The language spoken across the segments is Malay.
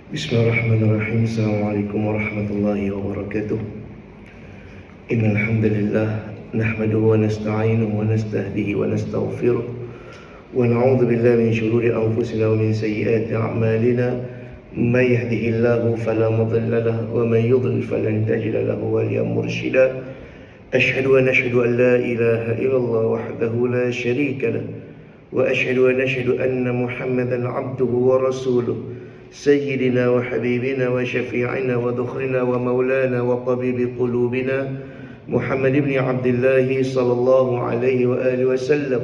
Bismillahirrahmanirrahim. Assalamualaikum warahmatullahi wabarakatuh. Innal hamdalillah nahmaduhu wa nasta'inuhu wa nastahdihi wa nastaghfiruh wa na'udzu billahi min shururi anfusina wa min sayyiati a'malina. May yahdihillahu fala mudilla lahu wa may yudlil falan tajida lahu waliyyan mursyida. Ashhadu an la ilaha illallah wahdahu la syarika lahu wa ashhadu anna Muhammadan 'abduhu wa rasuluh. سيدنا وحبيبنا وشفيعنا وذخرنا ومولانا وطبيب قلوبنا محمد بن عبد الله صلى الله عليه وآله وسلم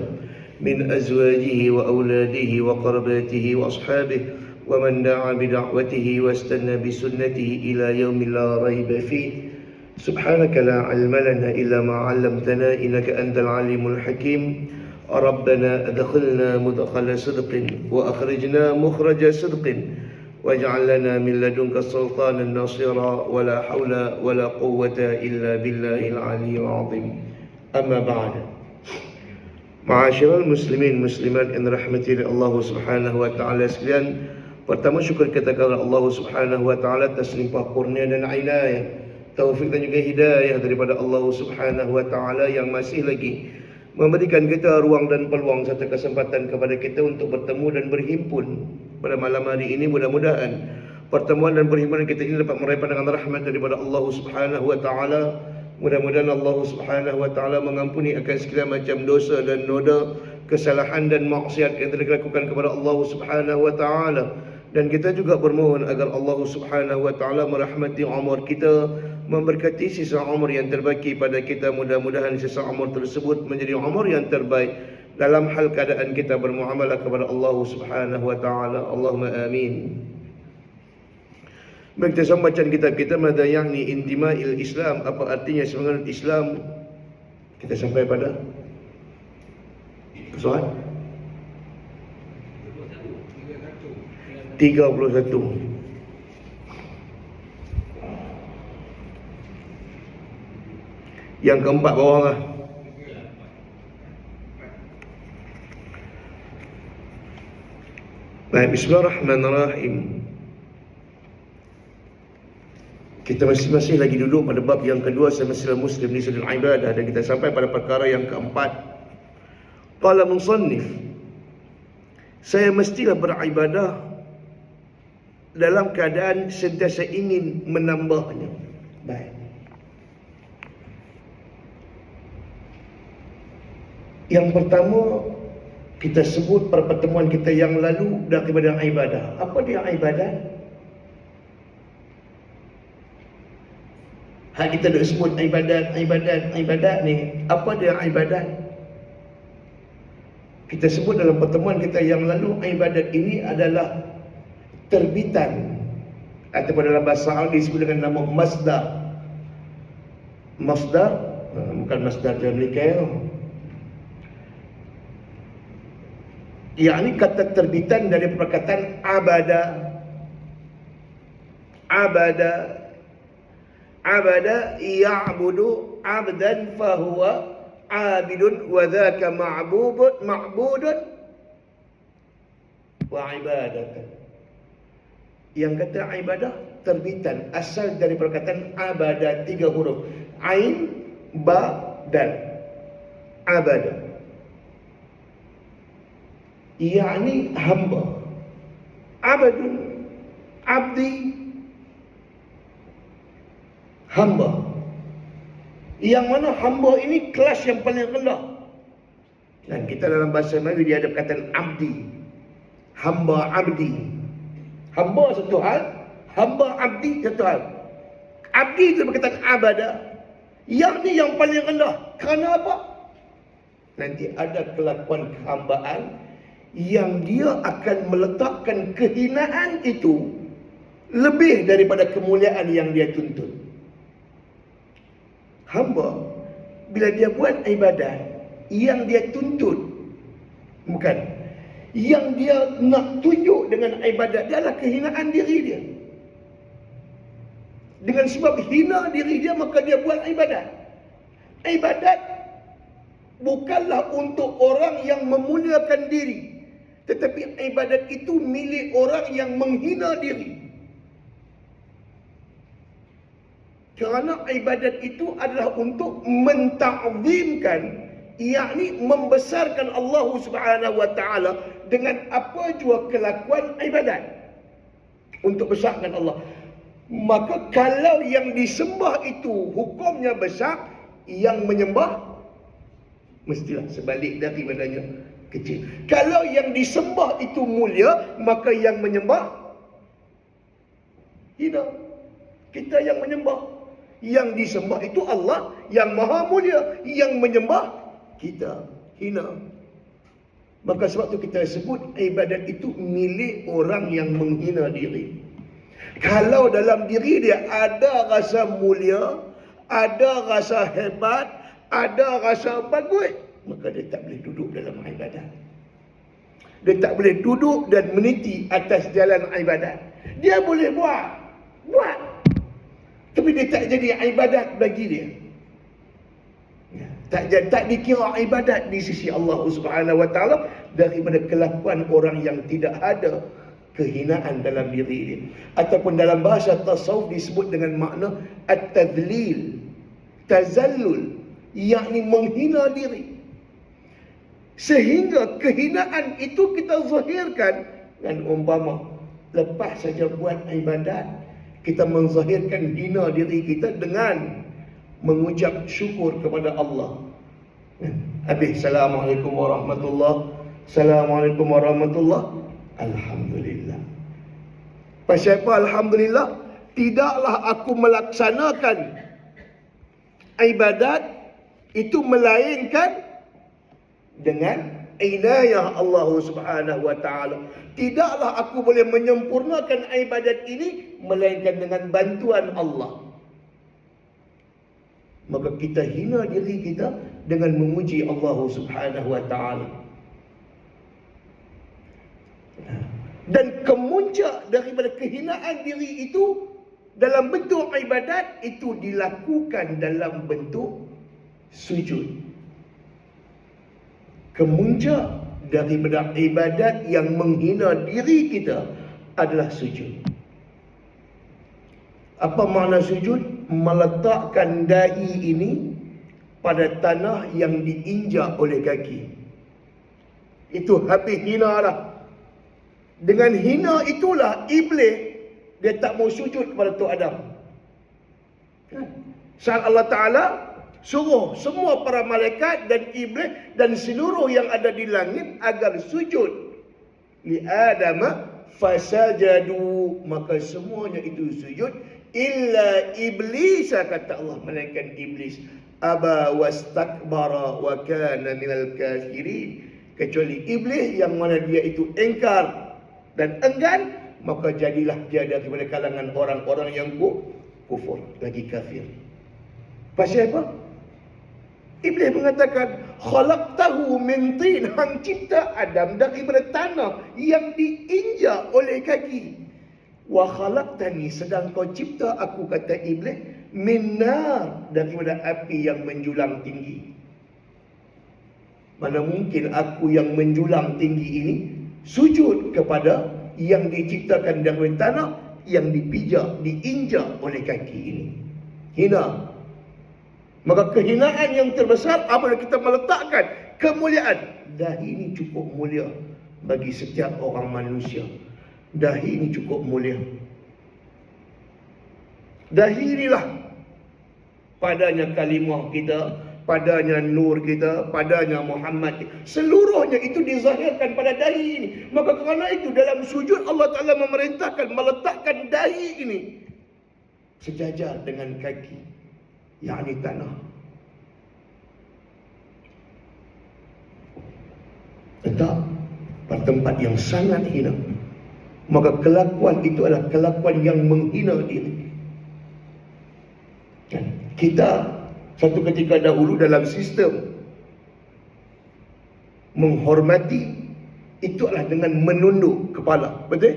من أزواجه وأولاده وقرباته وأصحابه ومن دعا بدعوته واستنى بسنته إلى يوم لا ريب فيه. سبحانك لا علم لنا إلا ما علمتنا إنك أنت العليم الحكيم. ربنا أدخلنا مدخل صدق وأخرجنا مخرج صدق واجعل لنا من لدنك سلطانا نصيرا ولا حول ولا قوة إلا بالله العلي العظيم. أما بعد. Ma'asyiral muslimin muslimat yang dirahmati oleh Allah Subhanahu wa taala sekalian, pertama syukur kita kepada Allah Subhanahu wa taala atas limpah kurnia dan inayah, taufik dan juga hidayah daripada Allah Subhanahu wa taala yang masih lagi memberikan kita ruang dan peluang serta kesempatan kepada kita untuk bertemu dan berhimpun pada malam hari ini. Mudah-mudahan pertemuan dan perhimpunan kita ini dapat meraih pandangan rahmat daripada Allah Subhanahu wa taala. Mudah-mudahan Allah Subhanahu wa taala mengampuni akan segala macam dosa dan noda, kesalahan dan maksiat yang telah dilakukan kepada Allah Subhanahu wa taala. Dan kita juga bermohon agar Allah Subhanahu wa taala merahmati umur kita, memberkati sisa umur yang terbaki pada kita. Mudah-mudahan sisa umur tersebut menjadi umur yang terbaik dalam hal keadaan kita bermuamalah kepada Allah Subhanahu wa taala. Allahumma amin. Baik, kita sama bacaan kitab kita Madza Ya'ni Intima'il Islam, apa artinya semangat Islam. Kita sampai pada soal 31. Yang keempat bawah lah. Baik, bismillahirrahmanirrahim. Kita masih lagi duduk pada bab yang kedua, semestinya muslim di sudut ibadah, dan kita sampai pada perkara yang keempat. Qala musannif, saya mestilah beribadah dalam keadaan sentiasa ingin menambahnya. Baik. Yang pertama kita sebut pada pertemuan kita yang lalu daripada ibadah. Apa dia ibadah? Hak kita dah sebut ibadat ni. Apa dia ibadat? Kita sebut dalam pertemuan kita yang lalu, ibadat ini adalah terbitan ataupun dalam bahasa Arab disebut dengan nama masdar. Masdar bukan masdar Amerika. Yakni kata terbitan dari perkataan abada. Abada ya'budu abdan fahuwa abidun wa dhaka ma'budun wa ibadatan. Yang kata ibadah terbitan asal dari perkataan abada, 3 huruf, ain, ba, dal. Abada yakni hamba. Abadun, abdi, hamba. Yang mana hamba ini kelas yang paling rendah. Dan kita dalam bahasa Melayu dia ada perkataan abdi, hamba, abdi. Hamba satu hal, hamba abdi satu hal. Abdi itu perkataan abada, yang ni yang paling rendah. Kerana apa? Nanti ada kelakuan kehambaan yang dia akan meletakkan kehinaan itu lebih daripada kemuliaan yang dia tuntut. Hamba bila dia buat ibadat, yang dia tuntut bukan, yang dia nak tunjuk dengan ibadat dia adalah kehinaan diri dia. Dengan sebab hina diri dia, maka dia buat ibadat. Ibadat bukanlah untuk orang yang memuliakan diri, tetapi ibadat itu milik orang yang menghina diri. Kerana ibadat itu adalah untuk menta'zimkan, yakni membesarkan Allah Subhanahu wa taala dengan apa jua kelakuan ibadat. Untuk besarkan Allah. Maka kalau yang disembah itu hukumnya besar, yang menyembah mestilah sebalik daripadanya kecil. Kalau yang disembah itu mulia, maka yang menyembah hina. Kita yang menyembah. Yang disembah itu Allah yang maha mulia. Yang menyembah kita hina. Maka sebab itu kita sebut ibadat itu milik orang yang menghina diri. Kalau dalam diri dia ada rasa mulia, ada rasa hebat, ada rasa bagus, maka dia tak boleh duduk dalam ibadat. Dia tak boleh duduk dan meniti atas jalan ibadat. Dia boleh buat, tapi dia tak jadi ibadat bagi dia. Tak dikira ibadat di sisi Allah Subhanahu wa taala daripada kelakuan orang yang tidak ada kehinaan dalam diri dia. Ataupun dalam bahasa tasawuf disebut dengan makna at-tadlil, tazallul, yakni menghina diri. Sehingga kehinaan itu kita zahirkan dengan umpama lepas saja buat ibadat, kita menzahirkan hina diri kita dengan mengucap syukur kepada Allah. Habis Assalamualaikum warahmatullahi, Assalamualaikum warahmatullahi, Alhamdulillah. Pasal apa Alhamdulillah? Tidaklah aku melaksanakan ibadat itu melainkan dengan inayah Allah Subhanahu wa taala. Tidaklah aku boleh menyempurnakan ibadat ini melainkan dengan bantuan Allah. Maka kita hina diri kita dengan memuji Allah Subhanahu wa taala. Dan kemuncak daripada kehinaan diri itu dalam bentuk ibadat itu dilakukan dalam bentuk sujud. Kemuncak daripada ibadat yang menghina diri kita adalah sujud. Apa makna sujud? Meletakkan dahi ini pada tanah yang diinjak oleh kaki. Itu habis hina lah. Dengan hina itulah iblis dia tak mau sujud kepada Tok Adam. Saat Allah Ta'ala suruh semua para malaikat dan iblis dan seluruh yang ada di langit agar sujud li Adam fasajadu, maka semuanya itu sujud illa iblis, kata Allah, melainkan iblis aba wastakbara wa kana minal kafirin, kecuali iblis yang mana dia itu engkar dan enggan, maka jadilah dia daripada kalangan orang-orang yang kufur, lagi kafir. Pasal apa? Iblis mengatakan khalaqtahu min tin, hang cipta Adam daripada tanah yang diinjak oleh kaki. Wa khalaqtani, sedang kau cipta aku, kata iblis, min nar, daripada api yang menjulang tinggi. Mana mungkin aku yang menjulang tinggi ini sujud kepada yang diciptakan daripada tanah yang dipijak, diinjak oleh kaki ini. Hina. Maka kehinaan yang terbesar apabila kita meletakkan kemuliaan. Dahi ini cukup mulia bagi setiap orang manusia. Dahi ini cukup mulia. Dahi inilah padanya kalimah kita, padanya nur kita, padanya Muhammad kita. Seluruhnya itu dizahirkan pada dahi ini. Maka kerana itu dalam sujud Allah Ta'ala memerintahkan meletakkan dahi ini sejajar dengan kaki, yakni tanah. Letak pada tempat yang sangat hina. Maka kelakuan itu adalah kelakuan yang menghina diri. Kita satu ketika dahulu dalam sistem menghormati itu adalah dengan menunduk kepala. Betul?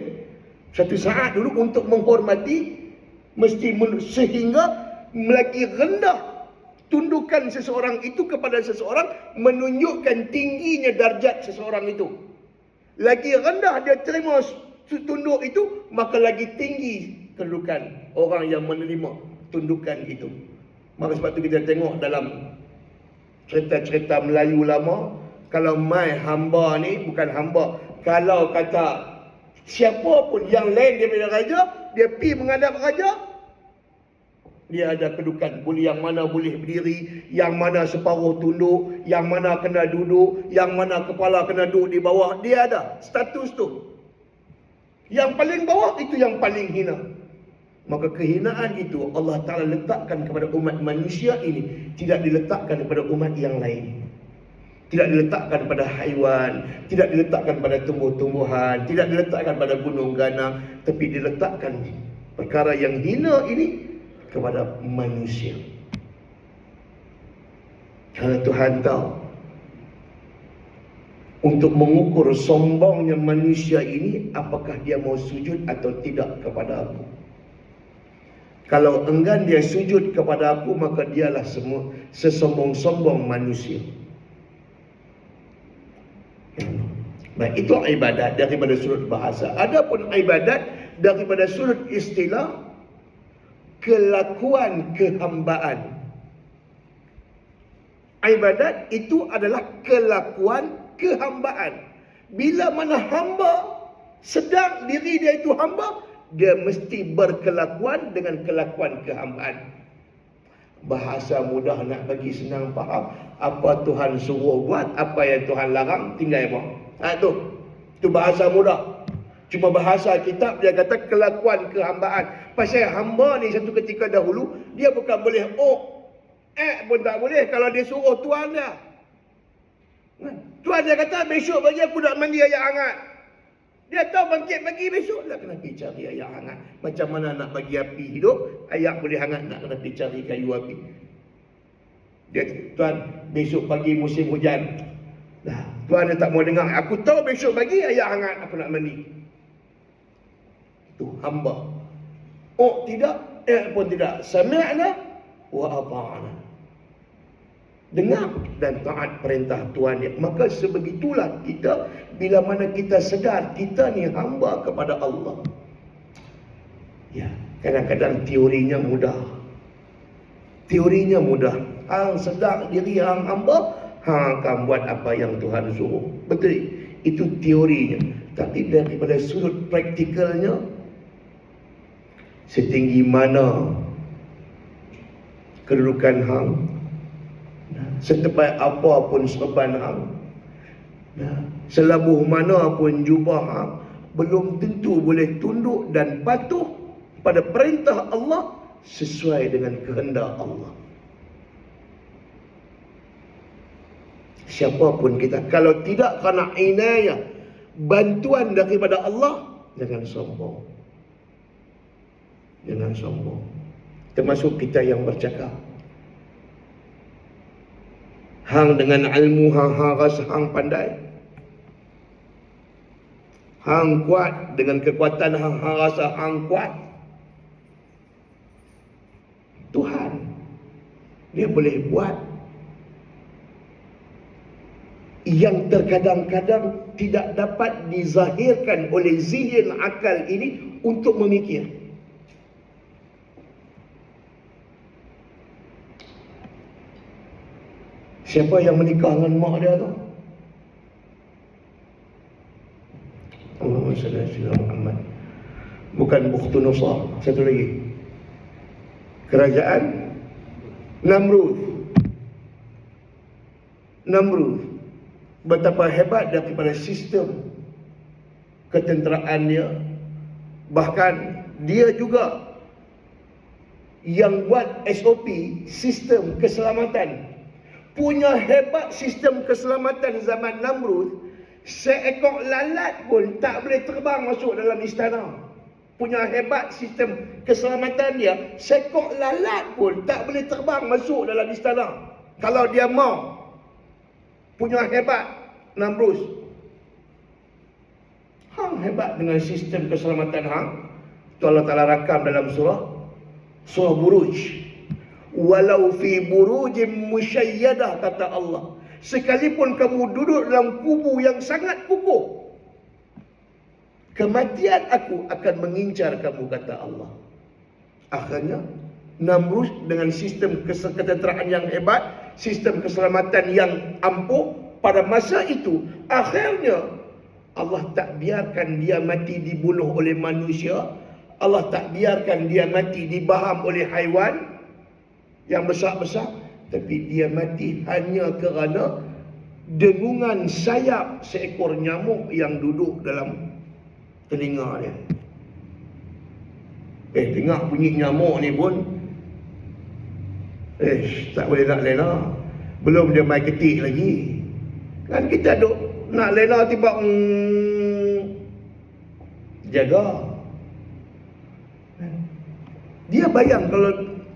Satu saat dulu untuk menghormati mesti menunduk, sehingga lagi rendah tundukan seseorang itu kepada seseorang menunjukkan tingginya darjat seseorang itu. Lagi rendah dia terima tunduk itu, maka lagi tinggi kedudukan orang yang menerima tundukan itu. Maka sebab tu kita tengok dalam cerita-cerita Melayu lama, kalau mai hamba ni bukan hamba, kalau kata siapa pun yang lain daripada raja, dia pergi menghadap raja, dia ada kedudukan. Yang mana boleh berdiri, yang mana separuh tunduk, yang mana kena duduk, yang mana kepala kena duduk di bawah. Dia ada status tu. Yang paling bawah itu yang paling hina. Maka kehinaan itu Allah Ta'ala letakkan kepada umat manusia ini, tidak diletakkan kepada umat yang lain. Tidak diletakkan pada haiwan, tidak diletakkan pada tumbuh-tumbuhan, tidak diletakkan pada gunung ganang, tapi diletakkan perkara yang hina ini kepada manusia. Kerana Tuhan tahu, untuk mengukur sombongnya manusia ini, apakah dia mau sujud atau tidak kepada aku. Kalau enggan dia sujud kepada aku, maka dialah semua sesombong-sombong manusia. Baik, itu ibadat daripada sudut bahasa. Adapun ibadat daripada sudut istilah, kelakuan kehambaan. Ibadat itu adalah kelakuan kehambaan. Bila mana hamba sedang diri dia itu hamba, dia mesti berkelakuan dengan kelakuan kehambaan. Bahasa mudah nak bagi senang faham. Apa Tuhan suruh buat, apa yang Tuhan larang, tinggal buat. Tu bahasa mudah. Cuma bahasa kitab dia kata kelakuan kehambaan. Pasal hamba ni satu ketika dahulu, dia bukan boleh pun tak boleh kalau dia suruh tuan dia. Tuan dia kata besok bagi aku nak mandi air hangat. Dia tahu bangkit pagi besok lah kena pergi cari air hangat. Macam mana nak bagi api hidup, air boleh hangat, nak kena pergi cari kayu api. Dia, tuan besok pagi musim hujan. Dah, tuan dia tak mau dengar. Aku tahu besok pagi air hangat aku nak mandi. Itu hamba. Tidak, pun tidak. Sami'na wa ata'na. Dengar dan taat perintah Tuhan dia. Maka sebegitulah kita, bila mana kita sedar kita ni hamba kepada Allah. Ya, kadang-kadang teorinya mudah. Teorinya mudah. Hang sedar diri hang hamba, hang akan buat apa yang Tuhan suruh. Betul. Itu teorinya. Tapi daripada sudut praktikalnya, setinggi mana kedudukan hang, setebal apa pun serban hang, selabuh mana pun jubah hang, belum tentu boleh tunduk dan patuh pada perintah Allah sesuai dengan kehendak Allah. Siapapun kita, kalau tidak kerana inayah, bantuan daripada Allah, jangan sombong. Jangan sombong. Termasuk kita yang bercakap. Hang dengan ilmu hang rasa hang pandai. Hang kuat dengan kekuatan hang rasa hang kuat. Tuhan, dia boleh buat yang terkadang-kadang tidak dapat dizahirkan oleh zihin akal ini untuk memikir. Siapa yang menikah dengan mak dia tu? Allahumma salli ala Muhammad. Bukan Bukhtu Nusar, satu lagi. Kerajaan Namrud. Betapa hebat daripada sistem ketenteraan dia. Bahkan dia juga yang buat SOP, sistem keselamatan. Punya hebat sistem keselamatan zaman Namrud. Seekor lalat pun tak boleh terbang masuk dalam istana. Punya hebat sistem keselamatan dia. Seekor lalat pun tak boleh terbang masuk dalam istana. Kalau dia mau. Punya hebat Namrud. Hang hebat dengan sistem keselamatan hang. Itu Allah Ta'ala rakam dalam surah Buruj. Walau fi burujim musyayyadah, kata Allah. Sekalipun kamu duduk dalam kubu yang sangat kukuh, kematian aku akan mengincar kamu, kata Allah. Akhirnya Namrus dengan sistem kesejahteraan yang hebat, sistem keselamatan yang ampuh pada masa itu, akhirnya Allah tak biarkan dia mati dibunuh oleh manusia. Allah tak biarkan dia mati dibaham oleh haiwan yang besar-besar, tapi dia mati hanya kerana dengungan sayap seekor nyamuk yang duduk dalam telinga dia. Dengar bunyi nyamuk ni pun tak boleh nak lena. Belum dia main ketik lagi. Kan kita duk nak lena tiba jaga. Dia bayang kalau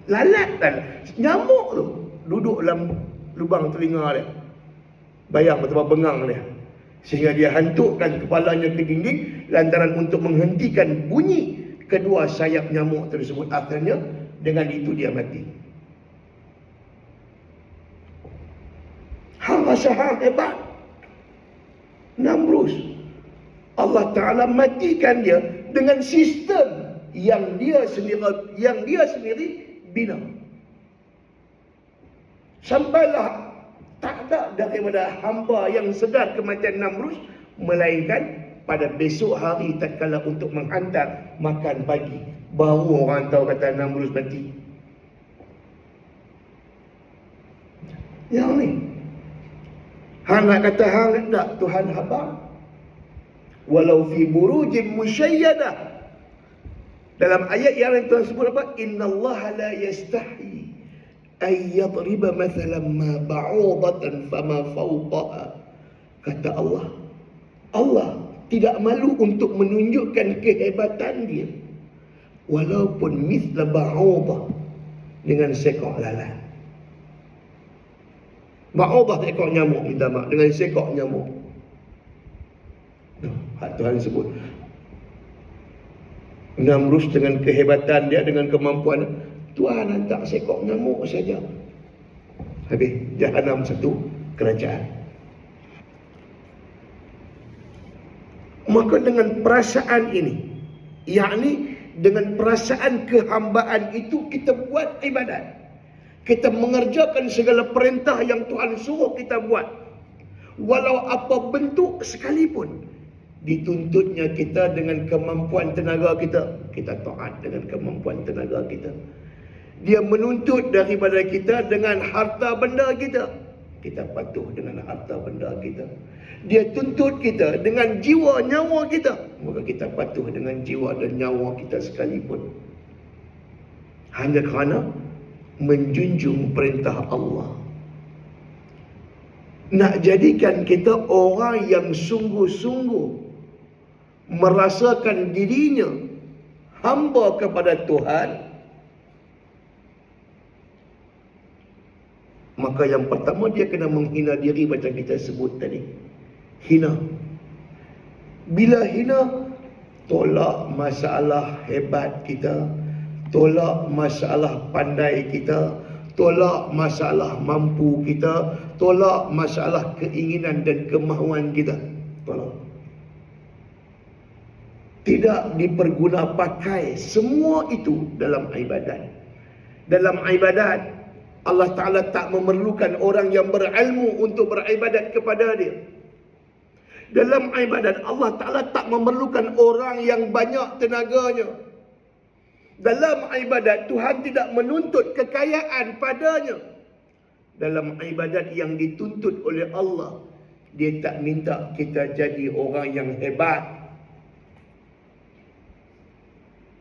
lalat kan nyamuk tu duduk dalam lubang telinga dia. Bayang betapa bengang dia. Sehingga dia hantukkan kepalanya ke dinding lantaran untuk menghentikan bunyi kedua sayap nyamuk tersebut. Akhirnya dengan itu dia mati. Hang rasa hang hebat. Namrus, Allah Ta'ala matikan dia dengan sistem yang dia sendiri bina. Sampailah tak ada daripada hamba yang sedar kematian Namrus, melainkan pada besok hari tatkala untuk menghantar makan pagi, baru orang tahu kata Namrus mati. Yang ni hang nak kata hang tak Tuhan habang, walau fi burujin musyayyadah. Dalam ayat yang lain Tuhan sebut apa? Innallaha la yastahi ay yadriba mathalan ma ba'udatan fama fawqaha. Kata Allah tidak malu untuk menunjukkan kehebatan dia walaupun mithla ba'udah, dengan seekor lalat. Ba'udah seekor nyamuk, minta maaf, dengan seekor nyamuk. Hak Tuhan sebut Namrus dengan kehebatan dia, dengan kemampuan, Tuhan hantar seekor nyamuk saja, habis Jahanam satu kerajaan. Maka dengan perasaan ini, yakni dengan perasaan kehambaan itu, kita buat ibadat. Kita mengerjakan segala perintah yang Tuhan suruh kita buat, walau apa bentuk sekalipun. Dituntutnya kita dengan kemampuan tenaga kita, kita taat dengan kemampuan tenaga kita. Dia menuntut daripada kita dengan harta benda kita, kita patuh dengan harta benda kita. Dia tuntut kita dengan jiwa nyawa kita, maka kita patuh dengan jiwa dan nyawa kita sekalipun. Hanya kerana menjunjung perintah Allah. Nak jadikan kita orang yang sungguh-sungguh merasakan dirinya hamba kepada Tuhan, maka yang pertama dia kena menghina diri macam kita sebut tadi. Hina. Bila hina, tolak masalah hebat kita, tolak masalah pandai kita, tolak masalah mampu kita, tolak masalah keinginan dan kemahuan kita. Tolak. Tidak diperguna pakai semua itu dalam ibadat. Dalam ibadat, Allah Ta'ala tak memerlukan orang yang berilmu untuk beribadat kepada dia. Dalam ibadat, Allah Ta'ala tak memerlukan orang yang banyak tenaganya. Dalam ibadat, Tuhan tidak menuntut kekayaan padanya. Dalam ibadat yang dituntut oleh Allah, Dia tak minta kita jadi orang yang hebat.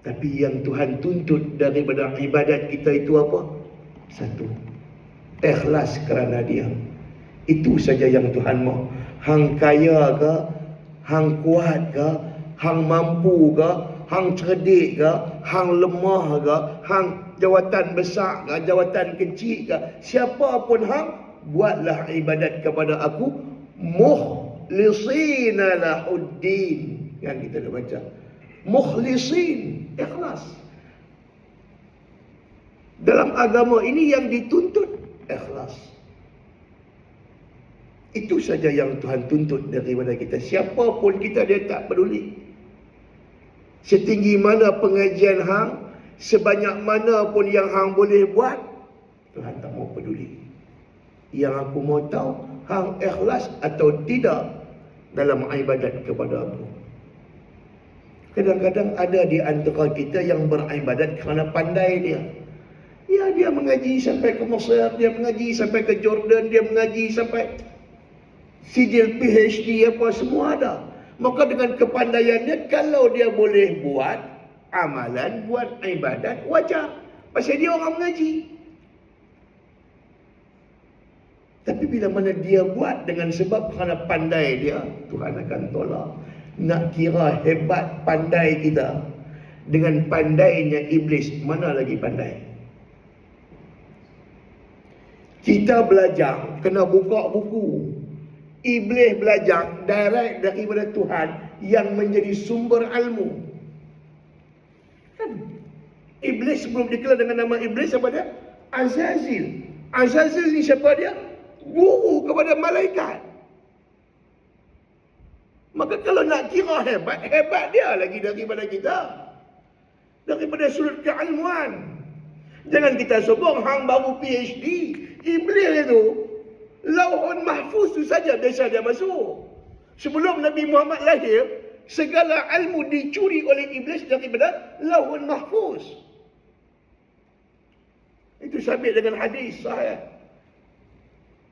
Tapi yang Tuhan tuntut daripada ibadat kita itu apa? Satu, ikhlas kerana Dia. Itu saja yang Tuhan mahu. Hang kaya ke, hang kuat ke, hang mampu ke, hang cerdik ke, hang lemah ke, hang jawatan besar ke, jawatan kecil ke, siapa pun hang, buatlah ibadat kepada aku mukhlisina lahuddin. Yang kita dah baca, mukhlisin, ikhlas. Dalam agama ini yang dituntut ikhlas. Itu saja yang Tuhan tuntut daripada kita. Siapa pun kita, Dia tak peduli. Setinggi mana pengajian hang, Sebanyak mana pun yang hang boleh buat, Tuhan tak mau peduli. Yang aku mau tahu, hang ikhlas atau tidak dalam ibadat kepada aku. Kadang-kadang ada di antara kita yang beribadat kerana pandai dia. Ya, dia mengaji sampai ke Mesir, dia mengaji sampai ke Jordan, dia mengaji sampai sijil PhD apa semua ada. Maka dengan kepandaiannya, kalau dia boleh buat amalan, buat ibadat, wajar. Pasal dia orang mengaji. Tapi bila mana dia buat dengan sebab kerana pandai dia, Tuhan akan tolak. Nak kira hebat pandai kita dengan pandainya iblis, mana lagi pandai? Kita belajar kena buka buku. Iblis belajar direct daripada Tuhan yang menjadi sumber ilmu. Kan? Iblis sebelum dikenal dengan nama iblis apa dia? Azazil. Azazil ni siapa dia? Guru kepada malaikat. Maka kalau nak kira hebat, hebat dia lagi daripada kita. Daripada sudut keilmuan. Jangan kita sombong, hang baru PhD. Iblis itu, Lauhun Mahfuz itu saja biasa dia masuk. Sebelum Nabi Muhammad lahir, segala ilmu dicuri oleh iblis daripada Lauhun Mahfuz. Itu sabit dengan hadis sahih.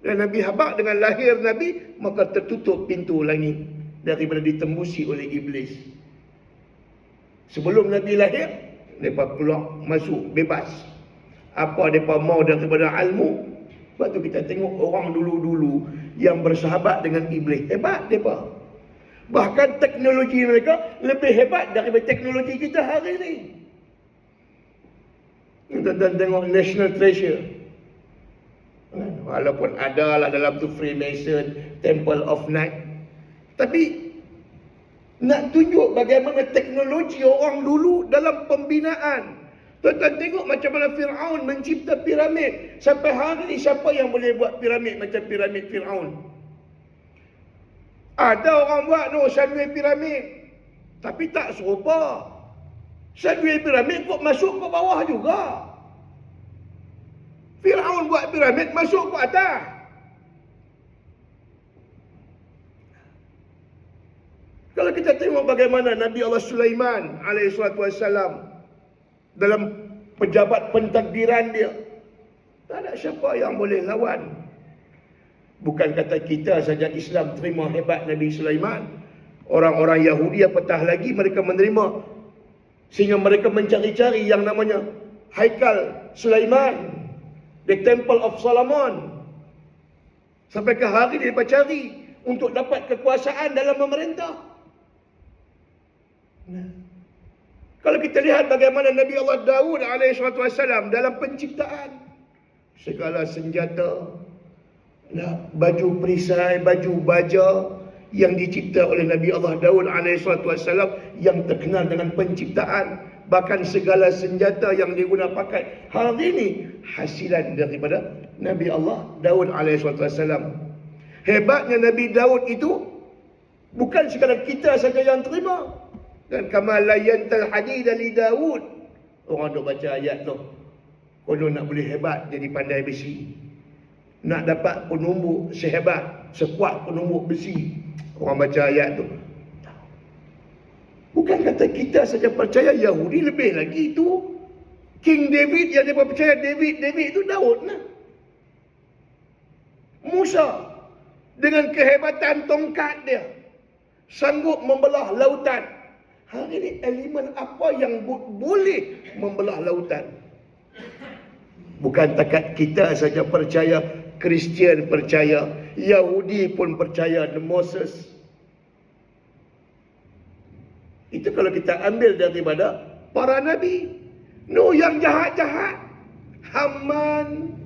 Dan Nabi habaq dengan lahir Nabi, maka tertutup pintu langit daripada ditembusi oleh iblis. Sebelum Nabi lahir, mereka keluar, masuk, bebas. Apa mereka mau daripada ilmu. Sebab tu kita tengok orang dulu-dulu yang bersahabat dengan iblis. Hebat mereka. Bahkan teknologi mereka lebih hebat daripada teknologi kita hari ini. Kita tengok National Treasure. Walaupun ada lah dalam tu Freemason, Temple of Night. Tapi nak tunjuk bagaimana teknologi orang dulu dalam pembinaan. Tuan-tuan tengok macam mana Fir'aun mencipta piramid. Sampai hari ini siapa yang boleh buat piramid macam piramid Fir'aun? Ada orang buat sandwich piramid. Tapi tak serupa. Sandwich piramid kok masuk ke bawah juga. Fir'aun buat piramid masuk ke atas. Kalau kita tengok bagaimana Nabi Allah Sulaiman alaihissalam dalam pejabat pentadbiran dia, tak ada siapa yang boleh lawan. Bukan kata kita saja Islam terima hebat Nabi Sulaiman. Orang-orang Yahudi apatah lagi mereka menerima. Sehingga mereka mencari-cari yang namanya Haikal Sulaiman, The Temple of Solomon. Sampai ke hari dia cari untuk dapat kekuasaan dalam memerintah. Kalau kita lihat bagaimana Nabi Allah Daud alaihissalam dalam penciptaan segala senjata, baju perisai, baju baja yang dicipta oleh Nabi Allah Daud alaihissalam yang terkenal dengan penciptaan, bahkan segala senjata yang diguna pakai hari ini hasilan daripada Nabi Allah Daud alaihissalam. Hebatnya Nabi Daud itu bukan sekadar kita saja yang terima. Dan kama layantal hadid li Daud. Orang duk baca ayat tu. Konon nak boleh hebat jadi pandai besi. Nak dapat penumbuk sehebat, sekuat penumbuk besi. Orang baca ayat tu. Bukan kata kita saja percaya, Yahudi lebih lagi itu. King David yang dia percaya David itu Daud lah. Musa dengan kehebatan tongkat dia sanggup membelah lautan. Hari ini elemen apa yang boleh membelah lautan? Bukan takat kita saja percaya, Kristian percaya, Yahudi pun percaya the Moses. Itu kalau kita ambil daripada para nabi. No, yang jahat-jahat, Haman,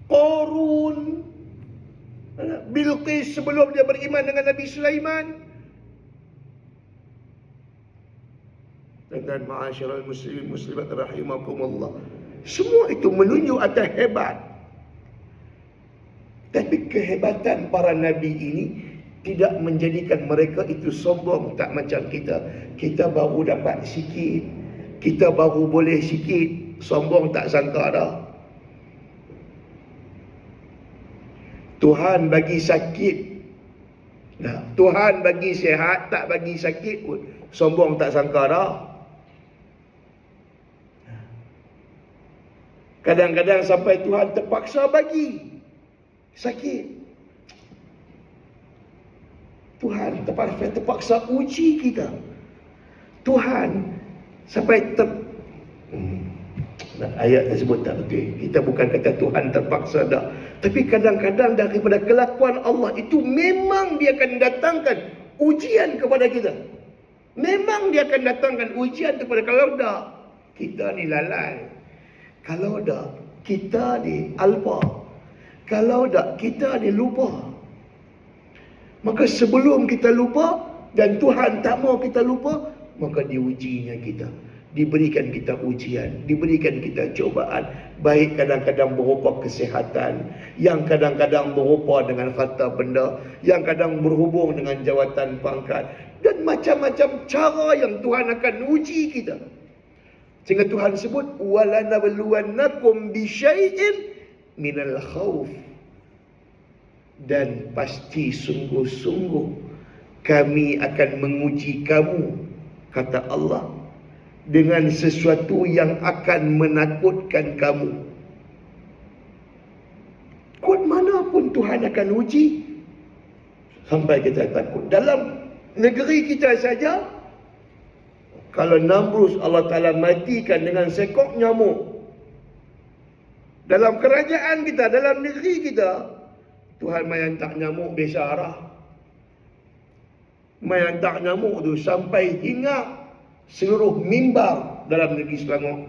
Qarun, Bilqis sebelum dia beriman dengan Nabi Sulaiman. Dan ma'asyiral muslimin muslimat rahimakumullah. Semua itu menunjuk atas hebat. Tapi kehebatan para nabi ini tidak menjadikan mereka itu sombong. Tak macam kita. Kita baru dapat sikit. Kita baru boleh sikit, sombong tak sangka dah. Tuhan bagi sakit, Tuhan bagi sihat, tak bagi sakit pun sombong tak sangka dah. Kadang-kadang sampai Tuhan terpaksa bagi sakit. Tuhan terpaksa uji kita. Tuhan sampai ayat tersebut tak betul. Kita bukan kata Tuhan terpaksa dah. Tapi kadang-kadang daripada kelakuan Allah itu memang dia akan datangkan ujian kepada kita. Memang dia akan datangkan ujian kepada, kalau dah kita ni lalai, kalau dah kita ni alpa, kalau dah kita ni lupa, maka sebelum kita lupa dan Tuhan tak mau kita lupa, maka diujinya kita. Diberikan kita ujian, diberikan kita cobaan, baik kadang-kadang berupa kesihatan, yang kadang-kadang berupa dengan harta benda, yang kadang berhubung dengan jawatan pangkat, dan macam-macam cara yang Tuhan akan uji kita. Sehingga Tuhan sebut walanabluwannakum bisyai'in minal khauf, dan pasti sungguh-sungguh kami akan menguji kamu, kata Allah, dengan sesuatu yang akan menakutkan kamu. Kot mana pun Tuhan akan uji sampai kita takut. Dalam negeri kita saja, kalau Namrus Allah Ta'ala matikan dengan sekok nyamuk, dalam kerajaan kita, dalam negeri kita, Tuhan mai hantar nyamuk biasa arah. Mai hantar nyamuk tu sampai hingga seluruh mimbar dalam negeri Selangor.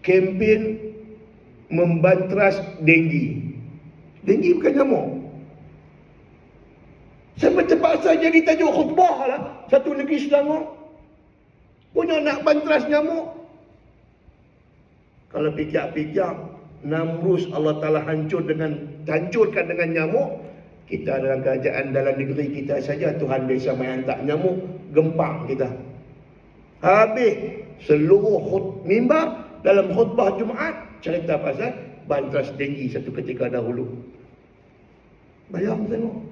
Kempen membantras denggi. Denggi bukan nyamuk. Sampai terpaksa jadi tajuk khutbah lah satu negeri Selangor. Punya nak bantras nyamuk. Kalau fikir-fikir, Namrus Allah Ta'ala hancurkan dengan nyamuk. Kita dalam kerajaan dalam negeri kita saja, Tuhan biasa main hantar nyamuk gempang kita. Habis seluruh mimbar dalam khutbah Jumaat cerita pasal bantras denggi satu ketika dahulu. Bayang tengok.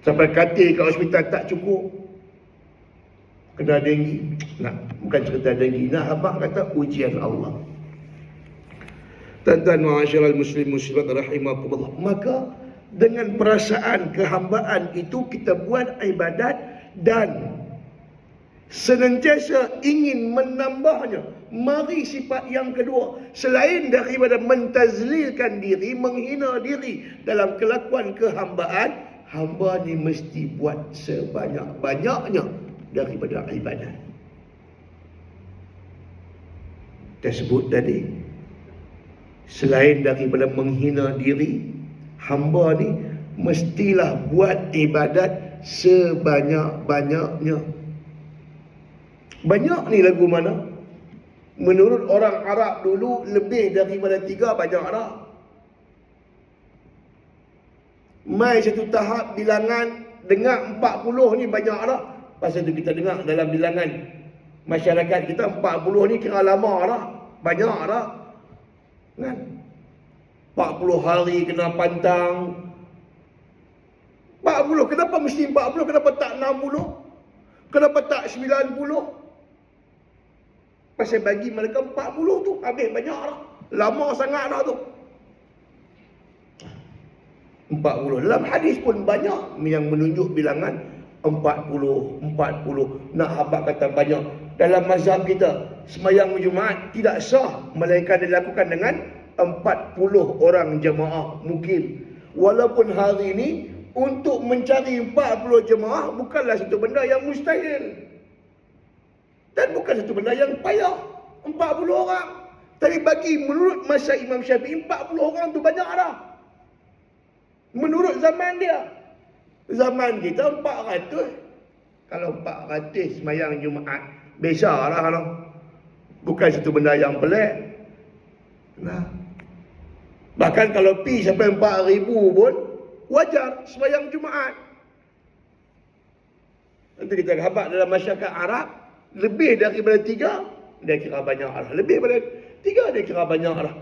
Sampai katil kat hospital tak cukup, kena denggi. Nah, bukan cerita denggi. Nah, abang kata ujian Allah. Tuan-tuan ma'asyiral muslim muslimat rahimakumullah. Maka dengan perasaan kehambaan itu kita buat ibadat dan senantiasa ingin menambahnya. Mari sifat yang kedua, selain daripada mentazlilkan diri, menghina diri dalam kelakuan kehambaan, hamba ni mesti buat sebanyak-banyaknya daripada ibadat. Kita sebut tadi, selain daripada menghina diri, hamba ni mestilah buat ibadat sebanyak-banyaknya. Banyak ni lagu mana? Menurut orang Arab dulu, lebih daripada 3 banyak dah. Mai satu tahap bilangan dengar 40 ni banyak dah. Pasal tu kita dengar dalam bilangan masyarakat kita 40 ni kira lama dah, banyak dah. Kan? 40 hari kena pantang. 40, kenapa mesti 40? Kenapa tak 60? Kenapa tak 90? Pasal bagi mereka 40 tu habis banyak dah. Lama sangat dah tu. 40. Dalam hadis pun banyak yang menunjuk bilangan 40. Nak habaq kata banyak. Dalam mazhab kita, sembahyang Jumaat tidak sah melainkan dilakukan dengan 40 orang jemaah mukim. Walaupun hari ini untuk mencari 40 jemaah bukanlah satu benda yang mustahil. Dan bukan satu benda yang payah. 40 orang. Tapi bagi menurut mazhab Imam Syafi'i, 40 orang tu banyak dah. Menurut zaman dia. Zaman kita 400. Kalau 400 sembahyang Jumaat, biasa lah. Bukan satu benda yang pelik. Nah, bahkan kalau pi sampai 4,000 pun wajar sembahyang Jumaat. Nanti kita habaq dalam masyarakat Arab, lebih daripada 3, dia kira banyak arah. Lebih daripada 3, dia kira banyak arah.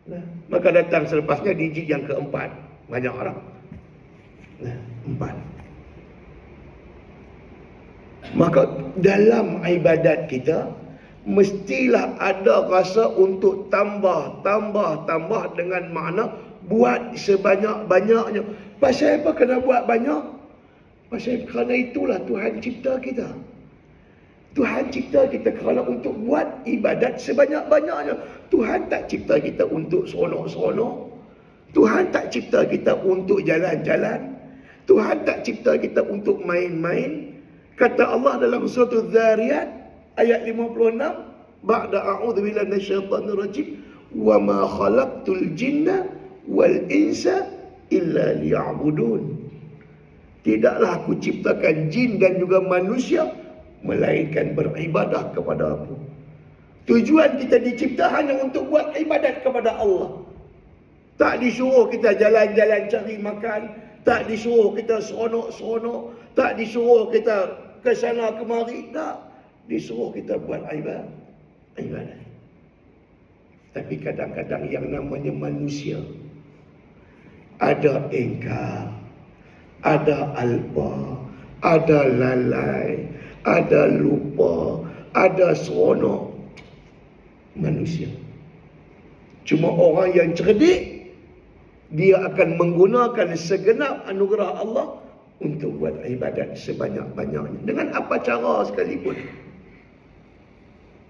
Nah, maka datang selepasnya digit yang keempat, banyak arah. Nah, 4. Maka dalam ibadat kita mestilah ada rasa untuk tambah dengan makna buat sebanyak-banyaknya. Pasal apa kena buat banyak? Pasal kerana itulah Tuhan cipta kita. Tuhan cipta kita kerana untuk buat ibadat sebanyak-banyaknya. Tuhan tak cipta kita untuk seronok-seronok. Tuhan tak cipta kita untuk jalan-jalan. Tuhan tak cipta kita untuk main-main. Kata Allah dalam surah Az-Zariyat ayat 56, ba'da a'udzu billahi minasyaitonir rajim, wa ma khalaqtul jinna wal insa illa liya'budun. Tidaklah aku ciptakan jin dan juga manusia melainkan beribadah kepada aku. Tujuan kita dicipta hanya untuk buat ibadat kepada Allah. Tak disuruh kita jalan-jalan cari makan, tak disuruh kita seronok-seronok, tak disuruh kita ke sana kemari, tak. Disuruh kita buat ibadat. Tapi kadang-kadang yang namanya manusia ada engkar, ada alpa, ada lalai, ada lupa, ada seronok. Manusia. Cuma orang yang cerdik, dia akan menggunakan segenap anugerah Allah untuk buat ibadat sebanyak-banyaknya. Dengan apa cara sekalipun.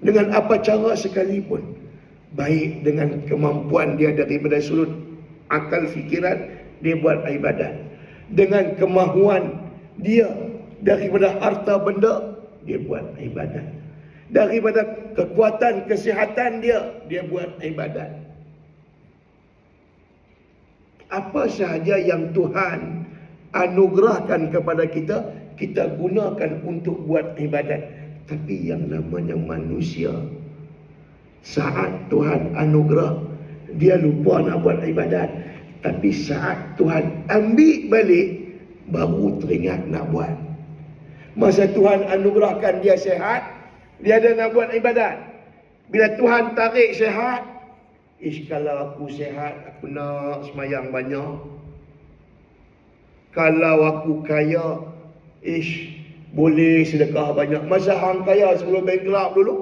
Dengan apa cara sekalipun. Baik dengan kemampuan dia daripada sudut akal fikiran, dia buat ibadat. Dengan kemahuan dia daripada harta benda, dia buat ibadat. Daripada kekuatan kesihatan dia buat ibadat. Apa sahaja yang Tuhan anugerahkan kepada kita, kita gunakan untuk buat ibadat. Tapi yang namanya manusia, saat Tuhan anugerah, dia lupa nak buat ibadat. Tapi saat Tuhan ambil balik, baru teringat nak buat. Masa Tuhan anugerahkan dia sehat, dia ada nak buat ibadat. Bila Tuhan tarik sehat, kalau aku sehat, aku nak semayang banyak. Kalau aku kaya, boleh sedekah banyak. Masa hang kaya sebelum bankrupt dulu.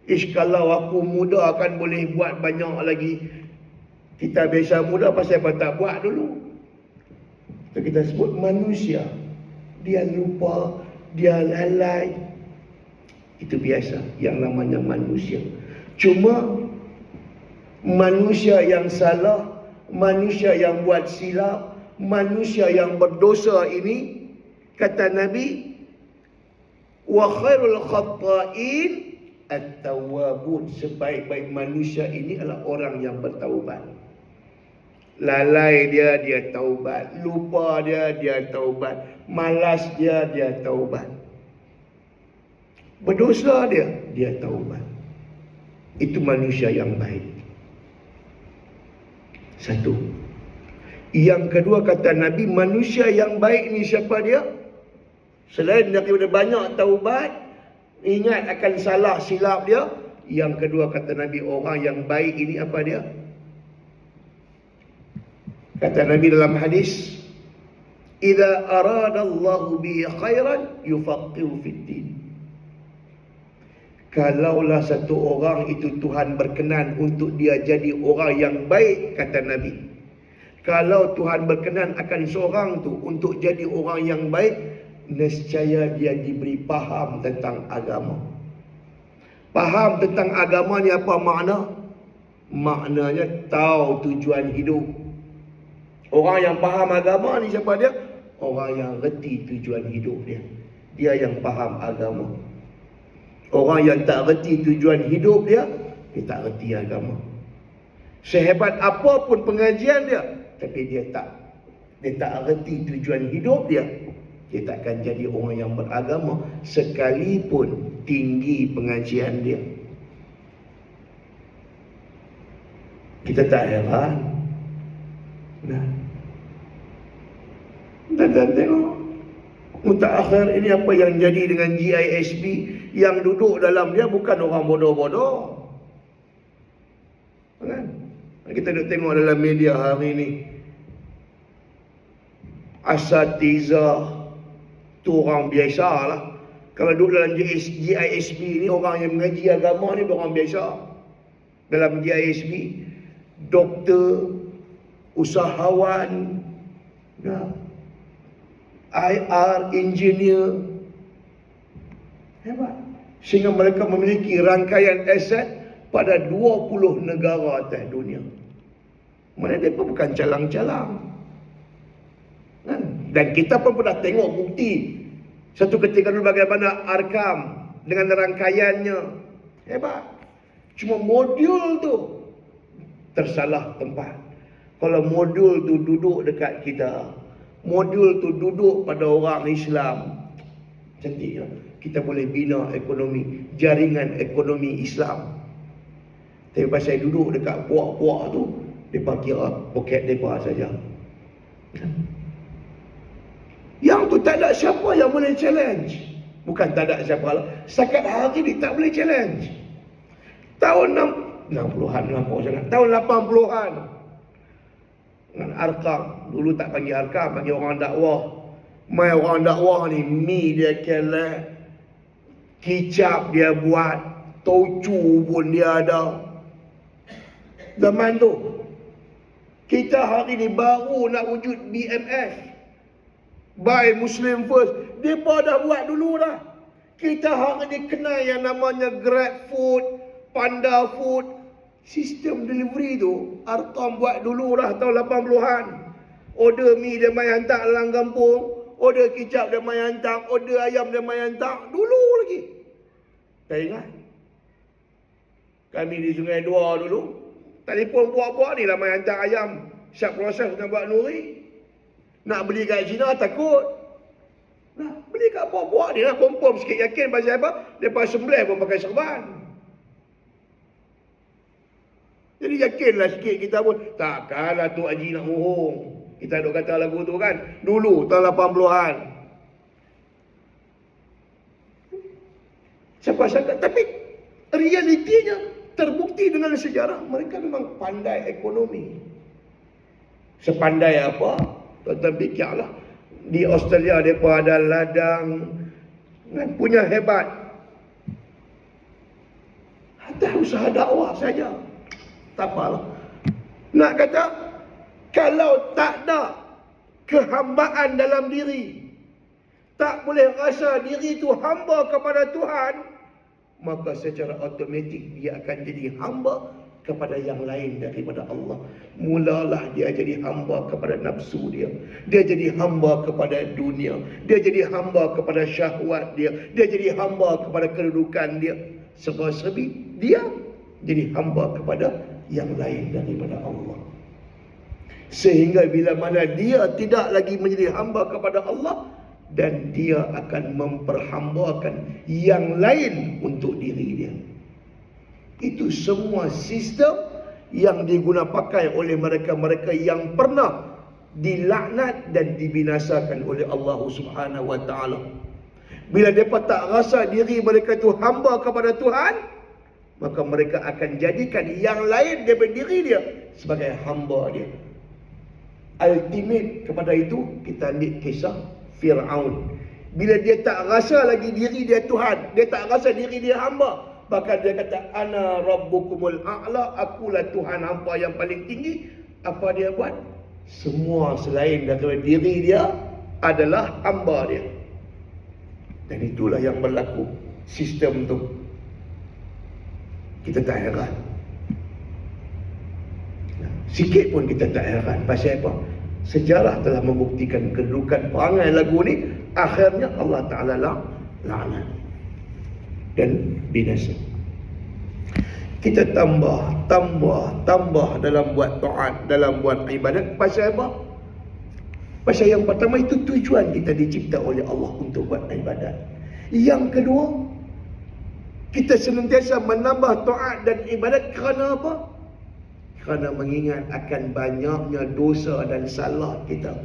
Kalau aku muda akan boleh buat banyak lagi. Kita biasa muda, pasal apa tak buat dulu? Itu kita sebut manusia. Dia lupa, dia lalai. Itu biasa, yang namanya manusia. Cuma manusia yang salah, manusia yang buat silap, manusia yang berdosa ini, kata Nabi, wa khairul khata'in at-tawwabun. Sebaik-baik manusia ini adalah orang yang bertaubat. Lalai dia taubat. Lupa dia taubat. Malas dia taubat. Berdosa dia taubat. Itu manusia yang baik. Satu. Yang kedua, kata Nabi, manusia yang baik ni siapa dia? Selain daripada banyak taubat, ingat akan salah silap dia. Yang kedua, kata Nabi, orang yang baik ini apa dia? Kata Nabi dalam hadis, "Idza aradallahu bi khairan yufaqihu fid din." Kalaulah satu orang itu Tuhan berkenan untuk dia jadi orang yang baik, kata Nabi, kalau Tuhan berkenan akan seorang tu untuk jadi orang yang baik, nescaya dia diberi faham tentang agama. Faham tentang agama ni apa makna? Maknanya tahu tujuan hidup. Orang yang faham agama ni siapa dia? Orang yang reti tujuan hidup dia. Dia yang faham agama. Orang yang tak reti tujuan hidup dia tak reti agama. Sehebat apapun pengajian dia, tapi dia tak reti tujuan hidup dia takkan jadi orang yang beragama sekalipun tinggi pengajian dia. Kita tak heran. Dan tengok mutakhir ini apa yang jadi dengan GISB. Yang duduk dalam dia bukan orang bodoh-bodoh, kan? Kita duduk tengok dalam media hari ini, asatiza tu orang biasa lah. Kalau duduk dalam GISB ni, orang yang mengaji agama ni orang biasa. Dalam GISB, doktor, usahawan, IR, engineer, hebat. Sehingga mereka memiliki rangkaian aset pada 20 negara atas dunia. Mana mereka bukan calang-calang, kan? Dan kita pun pernah tengok bukti satu ketika dulu bagaimana Arkham dengan rangkaiannya hebat. Cuma modul tu tersalah tempat. Kalau modul tu duduk dekat kita, modul tu duduk pada orang Islam, cantik lah. Kita boleh bina ekonomi, jaringan ekonomi Islam. Tapi pasal duduk dekat puak-puak tu, mereka kira poket mereka saja. Yang tu tak ada siapa yang boleh challenge. Bukan tak ada siapa lah, setakat hari ni tak boleh challenge. Tahun 60-an, tahun 80-an, dengan Arkham, dulu tak panggil Arkham, panggil orang dakwah. Mai orang dakwah ni, mi dia kelek, kicap dia buat, tocu pun dia ada. Zaman tu, kita hari ni baru nak wujud BMF, Buy Muslim First. Mereka dah buat dulu dah. Kita hari ni kenal yang namanya Grab Food, Panda Food. Sistem delivery tu Arkham buat dulu dah tahun 80-an. Order mi dia mai hantar dalam kampung, order kicap dia mai hantar, order ayam dia mai hantar. Dulu lagi. Tak ingat? Kami di Sungai Dua dulu, telefon buat-buat ni lah mai hantar ayam. Siap proses nak buat nuri. Nak beli kat China takut. Nah, beli kat buat-buat ni lah, confirm sikit yakin pasal apa? Lepas sembelih pun pakai serban. Jadi yakinlah sikit kita pun. Takkanlah Tok Haji nak bohong. Kita duk kata lagu tu kan, dulu tahun 80-an. Siapa sangka? Tapi realitinya terbukti dengan sejarah. Mereka memang pandai ekonomi. Sepandai apa? Tuan-tuan fikirlah. Di Australia mereka ada ladang, kan, punya hebat. Ada usaha dakwah saja. Tak apalah. Nak kata, kalau tak ada kehambaan dalam diri, tak boleh rasa diri itu hamba kepada Tuhan, maka secara automatik dia akan jadi hamba kepada yang lain daripada Allah. Mulalah dia jadi hamba kepada nafsu dia. Dia jadi hamba kepada dunia. Dia jadi hamba kepada syahwat dia. Dia jadi hamba kepada kedudukan dia. Serba-serbi dia jadi hamba kepada yang lain daripada Allah. Sehingga bila mana dia tidak lagi menjadi hamba kepada Allah, dan dia akan memperhambakan yang lain untuk diri dia. Itu semua sistem yang diguna pakai oleh mereka-mereka yang pernah dilaknat dan dibinasakan oleh Allah Subhanahu wa taala. Bila mereka tak rasa diri mereka itu hamba kepada Tuhan, maka mereka akan jadikan yang lain daripada diri dia sebagai hamba dia. Ultimate kepada itu, kita ambil kisah Fir'aun. Bila dia tak rasa lagi diri dia Tuhan, dia tak rasa diri dia hamba, bahkan dia kata, ana rabbukumul a'la, akulah Tuhan hamba yang paling tinggi. Apa dia buat? Semua selain daripada diri dia adalah hamba dia. Dan itulah yang berlaku sistem tu. Kita tak heran. Sikit pun kita tak heran. Pasal apa? Sejarah telah membuktikan kedudukan perangai lagu ni. Akhirnya Allah Ta'ala laknat dan binasa. Kita tambah dalam buat taat, dalam buat ibadat. Pasal apa? Pasal yang pertama itu tujuan kita dicipta oleh Allah untuk buat ibadat. Yang kedua, kita senantiasa menambah taat dan ibadat kerana apa? Kerana mengingat akan banyaknya dosa dan salah kita.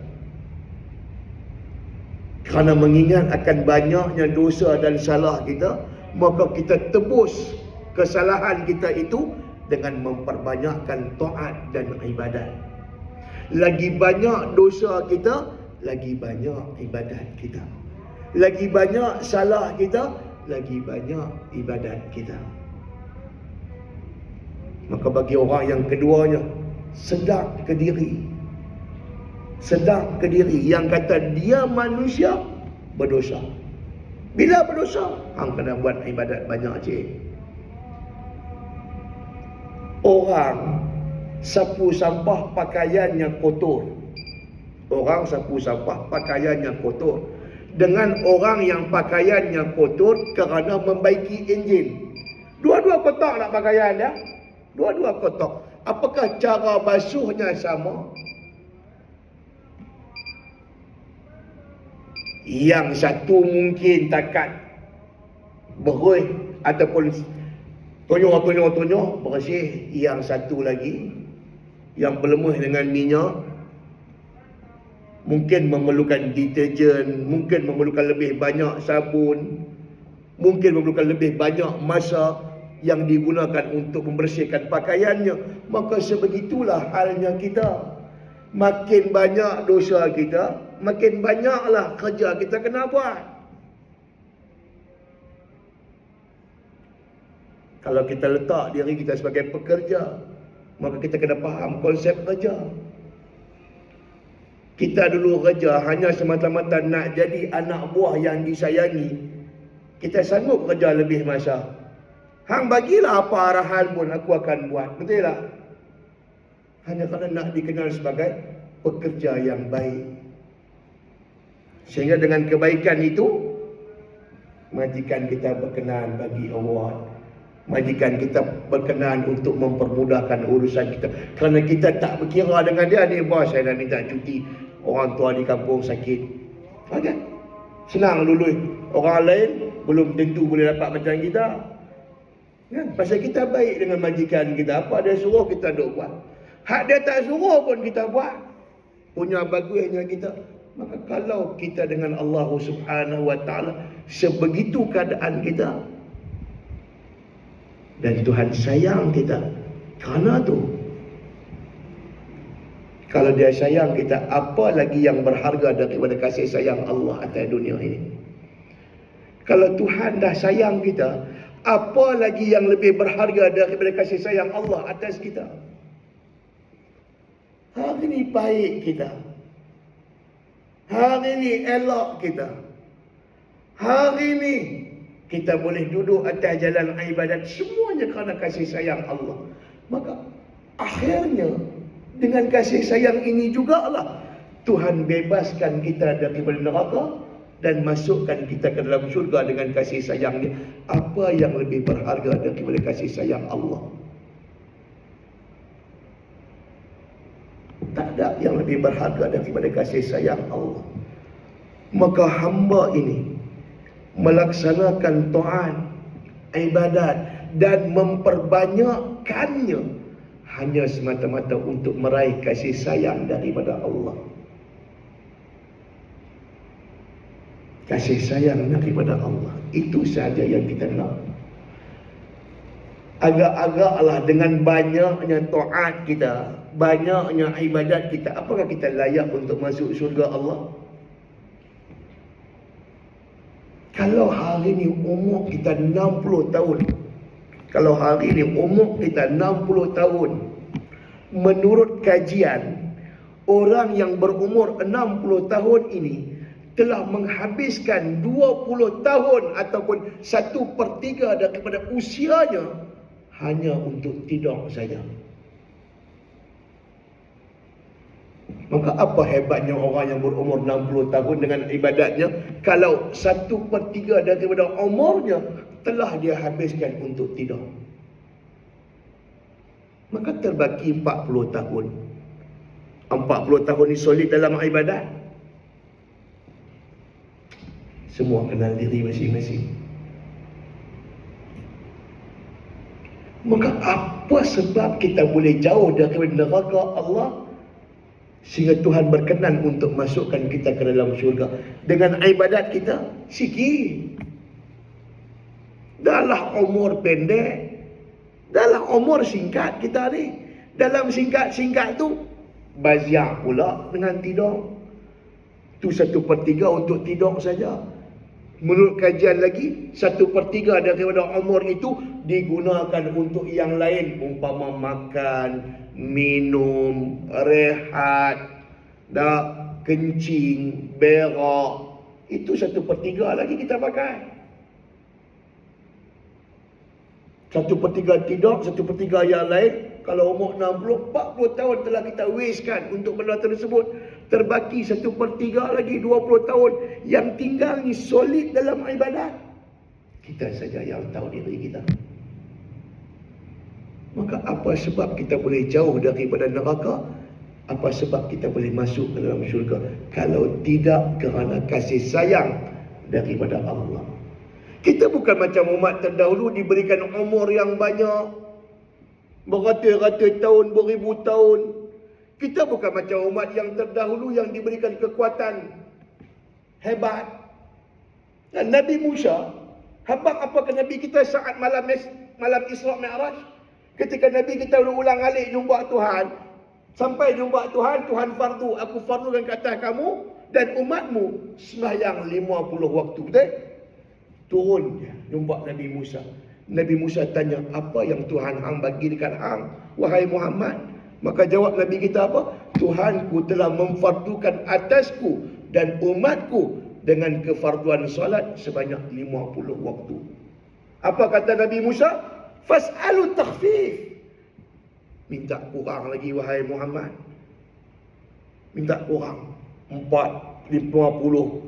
Kerana mengingat akan banyaknya dosa dan salah kita, maka kita tebus kesalahan kita itu dengan memperbanyakkan taat dan ibadat. Lagi banyak dosa kita, lagi banyak ibadat kita. Lagi banyak salah kita, lagi banyak ibadat kita. Maka bagi orang yang keduanya, sedar ke diri. Sedar ke diri yang kata dia manusia berdosa. Bila berdosa, hang kena buat ibadat banyak cik. Orang sapu sampah pakaiannya kotor. Orang sapu sampah pakaiannya kotor. Dengan orang yang pakaiannya kotor kerana membaiki enjin. Dua-dua kotak nak pakaian dia. Dua-dua kotak. Apakah cara basuhnya sama? Yang satu mungkin takat berui ataupun tonyoh bersih. Yang satu lagi yang berlemuh dengan minyak, mungkin memerlukan deterjen, mungkin memerlukan lebih banyak sabun, mungkin memerlukan lebih banyak masa yang digunakan untuk membersihkan pakaiannya. Maka sebegitulah halnya kita. Makin banyak dosa kita, makin banyaklah kerja kita kena buat. Kalau kita letak diri kita sebagai pekerja, maka kita kena faham konsep kerja. Kita dulu kerja hanya semata-mata nak jadi anak buah yang disayangi. Kita sanggup kerja lebih masa. Hang bagilah apa arahan pun aku akan buat. Betul tak? Hanya kerana nak dikenal sebagai pekerja yang baik. Sehingga dengan kebaikan itu, majikan kita berkenan bagi award. Majikan kita berkenan untuk mempermudahkan urusan kita. Kerana kita tak berkira dengan dia, ni bos saya dah minta cuti, orang tua di kampung sakit. Okay? Senang dulu. Orang lain belum tentu boleh dapat macam kita. Kan? Pasal kita baik dengan majikan kita. Apa dia suruh kita duk buat. Hak dia tak suruh pun kita buat. Punya bagusnya kita. Maka kalau kita dengan Allah Subhanahu Wa Taala sebegitu keadaan kita, dan Tuhan sayang kita kerana tu, kalau dia sayang kita, apa lagi yang berharga daripada kasih sayang Allah atas dunia ini? Kalau Tuhan dah sayang kita, apa lagi yang lebih berharga daripada kasih sayang Allah atas kita? Hari ini baik kita. Hari ini elok kita. Hari ini kita boleh duduk atas jalan ibadat. Semuanya kerana kasih sayang Allah. Maka akhirnya dengan kasih sayang ini jugalah Tuhan bebaskan kita daripada neraka dan masukkan kita ke dalam syurga dengan kasih sayangnya. Apa yang lebih berharga daripada kasih sayang Allah? Tak ada yang lebih berharga daripada kasih sayang Allah. Maka hamba ini melaksanakan taat, ibadat dan memperbanyakkannya hanya semata-mata untuk meraih kasih sayang daripada Allah. Kasih sayang daripada Allah. Itu sahaja yang kita nak. Agak-agaklah dengan banyaknya taat kita, banyaknya ibadat kita, apakah kita layak untuk masuk syurga Allah? Kalau hari ini umur kita 60 tahun, kalau hari ini umur kita 60 tahun, menurut kajian, orang yang berumur 60 tahun ini telah menghabiskan 20 tahun ataupun 1/3 daripada usianya hanya untuk tidur saja. Maka apa hebatnya orang yang berumur 60 tahun dengan ibadatnya, kalau 1/3 daripada umurnya telah dia habiskan untuk tidur. Maka terbaki 40 tahun. 40 tahun ni solid dalam ibadat. Semua kenal diri masing-masing. Maka apa sebab kita boleh jauh daripada neraka Allah? sehingga Tuhan berkenan untuk masukkan kita ke dalam syurga dengan ibadat kita sikit. Dalam umur pendek, dalam umur singkat kita ni, dalam singkat-singkat tu baziak pula dengan tidur. Tu 1/3 untuk tidur saja. Menurut kajian lagi, 1/3 daripada umur itu digunakan untuk yang lain, umpama makan, minum, rehat, kencing, berak. Itu 1/3 lagi kita pakai. 1/3 tidur, 1/3 yang lain. Kalau umur 60, 40 tahun telah kita wastekan untuk benda tersebut. Terbaki 1/3 lagi, 20 tahun yang tinggal ni solid dalam ibadat. Kita saja yang tahu diri kita. Maka apa sebab kita boleh jauh daripada neraka? Apa sebab kita boleh masuk ke dalam syurga? Kalau tidak kerana kasih sayang daripada Allah. Kita bukan macam umat terdahulu diberikan umur yang banyak, beratus-ratus tahun, beribu tahun. Kita bukan macam umat yang terdahulu yang diberikan kekuatan hebat. Dan Nabi Musa, habaq apakah Nabi kita saat malam Isra Mi'raj? Ketika Nabi kita ulang alik jumpa Tuhan, sampai jumpa Tuhan, Tuhan fardu, aku fardukan ke atas kamu dan umatmu sembahyang 50 waktu. Betul? Turun dia jumpa Nabi Musa. Nabi Musa tanya, apa yang Tuhan hang bagi dekat hang, wahai Muhammad? Maka jawab Nabi kita apa? Tuhanku telah memfardukan atasku dan umatku dengan kefarduan solat sebanyak 50 waktu. Apa kata Nabi Musa? Fas'alu takhfif. Minta kurang lagi wahai Muhammad. Minta kurang. 50, 45,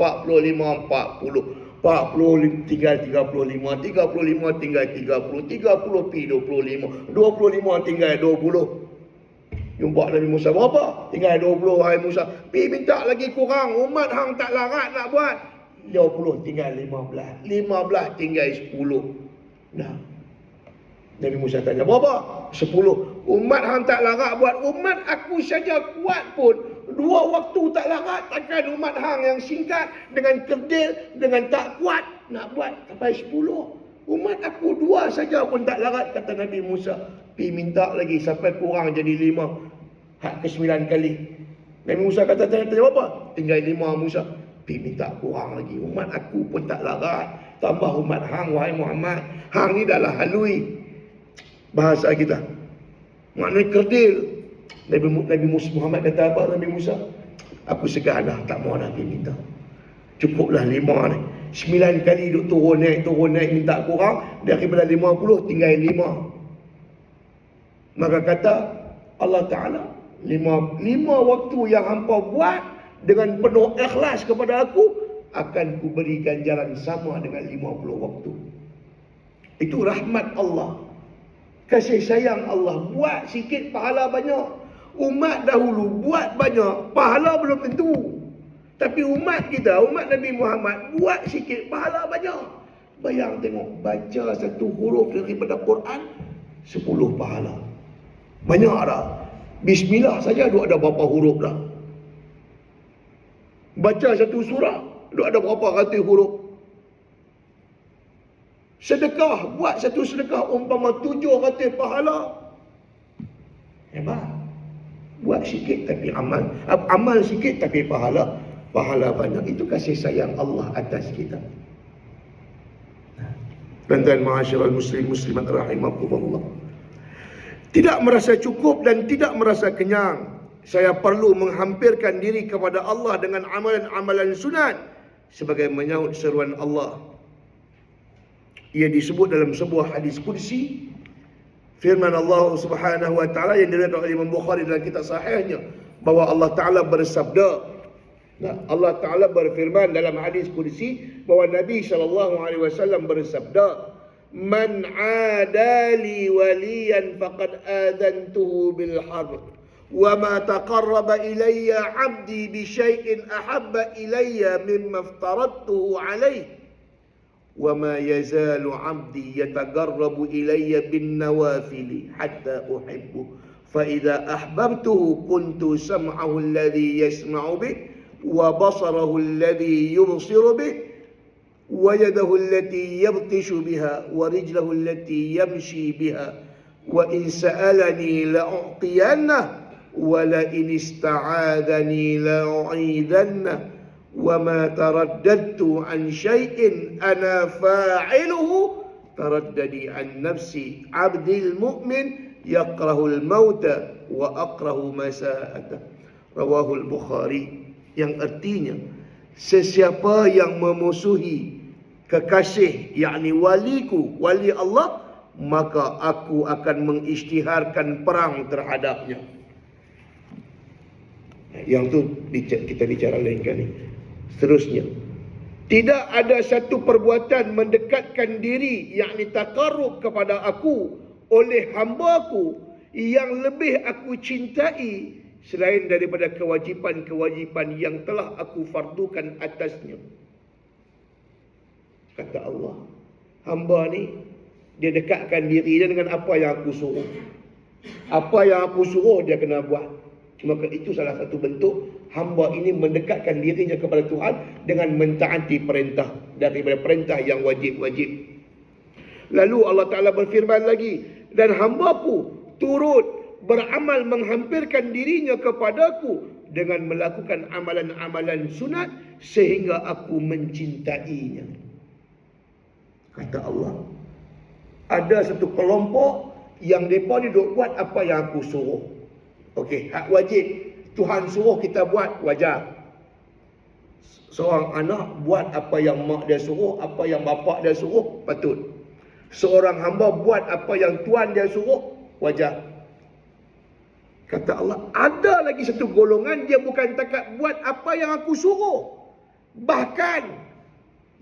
40, 40 tinggal 35, 35 tinggal 30, 30 pi 25, 25 tinggal 20. Jumpa Nabi Musa, berapa? Tinggal 20 wahai Musa. Pi minta lagi kurang, umat hang tak larat nak buat. 20 tinggal 15, 15 tinggal 10. Dah. Nabi Musa tanya, berapa? 10. Umat hang tak larat buat. Umat aku saja kuat pun 2 waktu tak larat. Takkan umat hang yang singkat dengan kerdil, dengan tak kuat nak buat sampai 10. Umat aku 2 saja pun tak larat, kata Nabi Musa. Pi minta lagi sampai kurang jadi 5. Hak ke 9 kali. Nabi Musa kata, tanya berapa? Tinggal 5 Musa. Pi minta kurang lagi. Umat aku pun tak larat, tambah umat hang wahai Muhammad. Hang ni dah lah halui. Bahasa kita, maknanya kerdil. Nabi Musa Muhammad kata apa? Nabi Musa, aku segan dah, tak mau nak minta. Cukuplah 5 ni. 9 kali duk turun naik minta kurang. Daripada 50 tinggal 5. Maka kata Allah Ta'ala, 5 waktu yang hampa buat dengan penuh ikhlas kepada aku, akan ku beri ganjaran sama dengan 50 waktu. Itu rahmat Allah, kasih sayang Allah. Buat sikit pahala banyak. Umat dahulu buat banyak, pahala belum tentu. Tapi umat kita, umat Nabi Muhammad, buat sikit pahala banyak. Bayang tengok, baca satu huruf daripada Quran 10 pahala. Banyak dah. Bismillah saja duk ada berapa huruf dah. Baca satu surah duk ada berapa ratus huruf. Sedekah, buat satu sedekah umpama 700 pahala. Hebat. Buat sikit tapi amal. Amal sikit tapi pahala. Pahala banyak. Itu kasih sayang Allah atas kita. Tuan-tuan ma'asyiral muslim muslimat rahimakumullah. Tidak merasa cukup dan tidak merasa kenyang. Saya perlu menghampirkan diri kepada Allah dengan amalan-amalan sunat sebagai menyahut seruan Allah. Ia disebut dalam sebuah hadis qudsi, firman Allah Subhanahu wa taala yang diriwayatkan oleh Imam Bukhari dalam kitab sahihnya, bahwa Allah Taala bersabda. Allah Taala berfirman dalam hadis qudsi bahwa Nabi SAW bersabda, "Man 'adali waliyan faqad adantuhu bil harb, wa ma taqarraba ilayya 'abdi bi syai'in ahabba ilayya mimma aftaradtuhu 'alayhi. وَمَا يَزَالُ عَبْدِي يَتَقَرَّبُ إِلَيَّ بِالنَّوَافِلِ حَتَّى أُحِبُّهُ فإذا أحببته كنت سمعه الذي يسمع به وبصره الذي يبصر به ويده التي يبطش بها ورجله التي يمشي بها وإن سألني لأعطينه ولئن استعاذني لأعيذنه وما ترددت عن شيء أنا فاعله ترددي عن نفسي عبد المؤمن يكره الموت وأكره مساءته. Rawahul Bukhari. Yang artinya, sesiapa yang memusuhi kekasih, yakni waliku, wali Allah, maka aku akan mengisytiharkan perang terhadapnya. Yang tu kita bicara lain kali. Seterusnya, tidak ada satu perbuatan mendekatkan diri, yakni takarrub kepada aku oleh hamba-Ku yang lebih aku cintai selain daripada kewajipan-kewajipan yang telah aku fardukan atasnya. Kata Allah, hamba ni dia dekatkan diri dia dengan apa yang aku suruh. Apa yang aku suruh dia kena buat. Maka itu salah satu bentuk hamba ini mendekatkan dirinya kepada Tuhan dengan mentaati perintah daripada perintah yang wajib-wajib. Lalu Allah Ta'ala berfirman lagi, dan hamba-Ku turut beramal menghampirkan dirinya kepadaku dengan melakukan amalan-amalan sunat sehingga aku mencintainya. Kata Allah, ada satu kelompok yang mereka ni duk buat apa yang aku suruh. Okey, hak wajib Tuhan suruh kita buat, wajar. Seorang anak buat apa yang mak dia suruh, apa yang bapak dia suruh, patut. Seorang hamba buat apa yang Tuhan dia suruh, wajar. Kata Allah, ada lagi satu golongan, dia bukan takat buat apa yang aku suruh, bahkan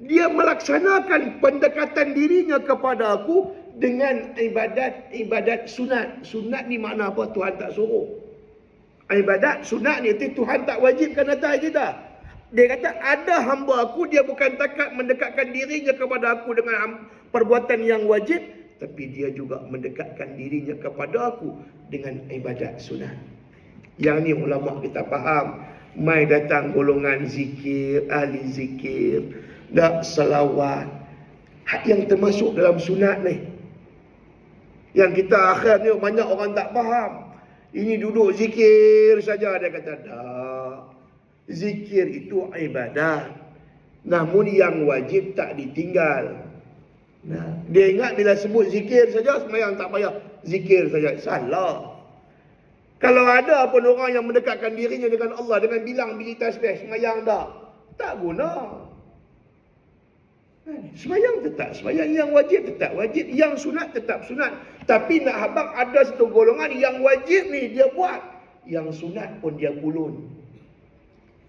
dia melaksanakan pendekatan dirinya kepada aku dengan ibadat sunat. Sunat ni makna apa? Tuhan tak suruh. Ibadat sunat ni Tuhan tak wajibkan atas kita. Dia kata ada hamba aku, dia bukan takat mendekatkan dirinya kepada aku dengan perbuatan yang wajib, tapi dia juga mendekatkan dirinya kepada aku dengan ibadat sunat. Yang ni ulama kita faham. Mai datang golongan zikir, ahli zikir, dak salawat, hak yang termasuk dalam sunat ni. Yang kita akhirnya banyak orang tak faham. Ini duduk zikir saja, dia kata tak. Zikir itu ibadat, namun yang wajib tak ditinggal. Nah, dia ingat bila sebut zikir saja, sembahyang tak payah, zikir saja. Salah. Kalau ada pun orang yang mendekatkan dirinya dengan Allah dengan bilang biji tasbih, sembahyang tak guna. Sembahyang tetap sembahyang, yang wajib tetap wajib, yang sunat tetap sunat. Tapi nak habang ada satu golongan yang wajib ni dia buat, yang sunat pun dia pulun.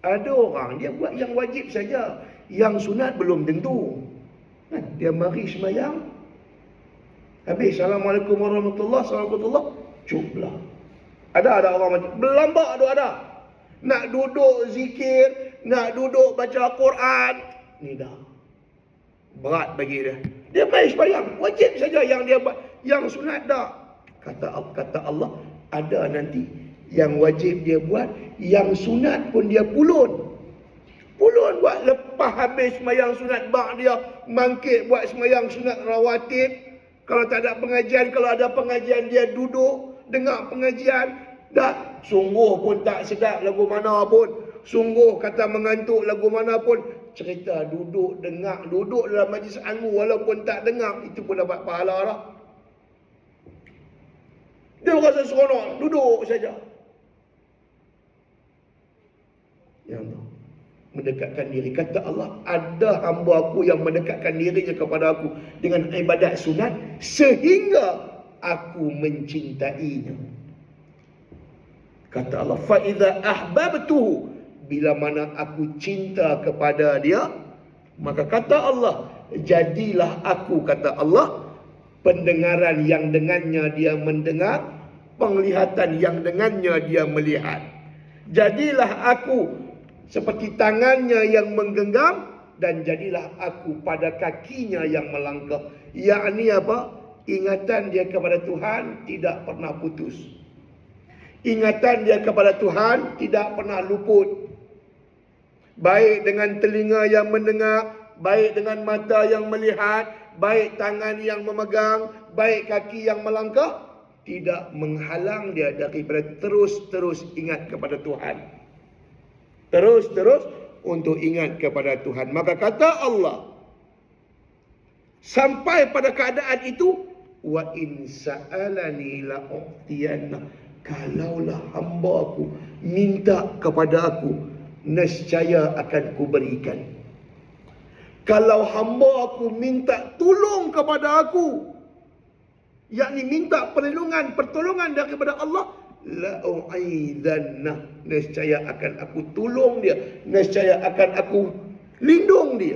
Ada orang dia buat yang wajib saja, yang sunat belum tentu. Dia mari sembahyang, habis Assalamualaikum warahmatullahi wabarakatuh, cuklah. Ada orang macam berlambak tu ada. Nak duduk zikir, nak duduk baca Quran, ni dah berat bagi dia. Dia main sembahyang, wajib saja yang dia buat, yang sunat tak. Kata Allah, ada nanti yang wajib dia buat, yang sunat pun dia pulun. Pulun buat lepas habis sembahyang sunat bak dia mangkit buat sembahyang sunat rawatib. Kalau tak ada pengajian, kalau ada pengajian dia duduk dengar pengajian. Dah sungguh pun tak sedap lagu mana pun, sungguh kata mengantuk lagu mana pun, cerita duduk dengar, duduk dalam majlis ilmu walaupun tak dengar, itu pun dapat pahala dah. Dia rasa seronok duduk saja. Yang tu mendekatkan diri. Kata Allah, ada hamba aku yang mendekatkan dirinya kepada aku dengan ibadat sunat sehingga aku mencintainya. Kata Allah, fa idza ahbabtuhu, bila mana aku cinta kepada dia, maka kata Allah, jadilah aku, kata Allah, pendengaran yang dengannya dia mendengar, penglihatan yang dengannya dia melihat. Jadilah aku seperti tangannya yang menggenggam, dan jadilah aku pada kakinya yang melangkah. Yakni apa? Ingatan dia kepada Tuhan tidak pernah putus. Ingatan dia kepada Tuhan tidak pernah luput. Baik dengan telinga yang mendengar, baik dengan mata yang melihat, baik tangan yang memegang, baik kaki yang melangkah, tidak menghalang dia daripada terus-terus ingat kepada Tuhan. Terus-terus untuk ingat kepada Tuhan. Maka kata Allah, sampai pada keadaan itu, wa in sa'alani la'u'tiyanna, kalaulah hamba aku minta kepada aku, nescaya akan kuberikan. Kalau hamba aku minta tolong kepada aku, yakni minta pertolongan daripada Allah, la'u'idhanna, nescaya akan aku tolong dia, nescaya akan aku lindung dia.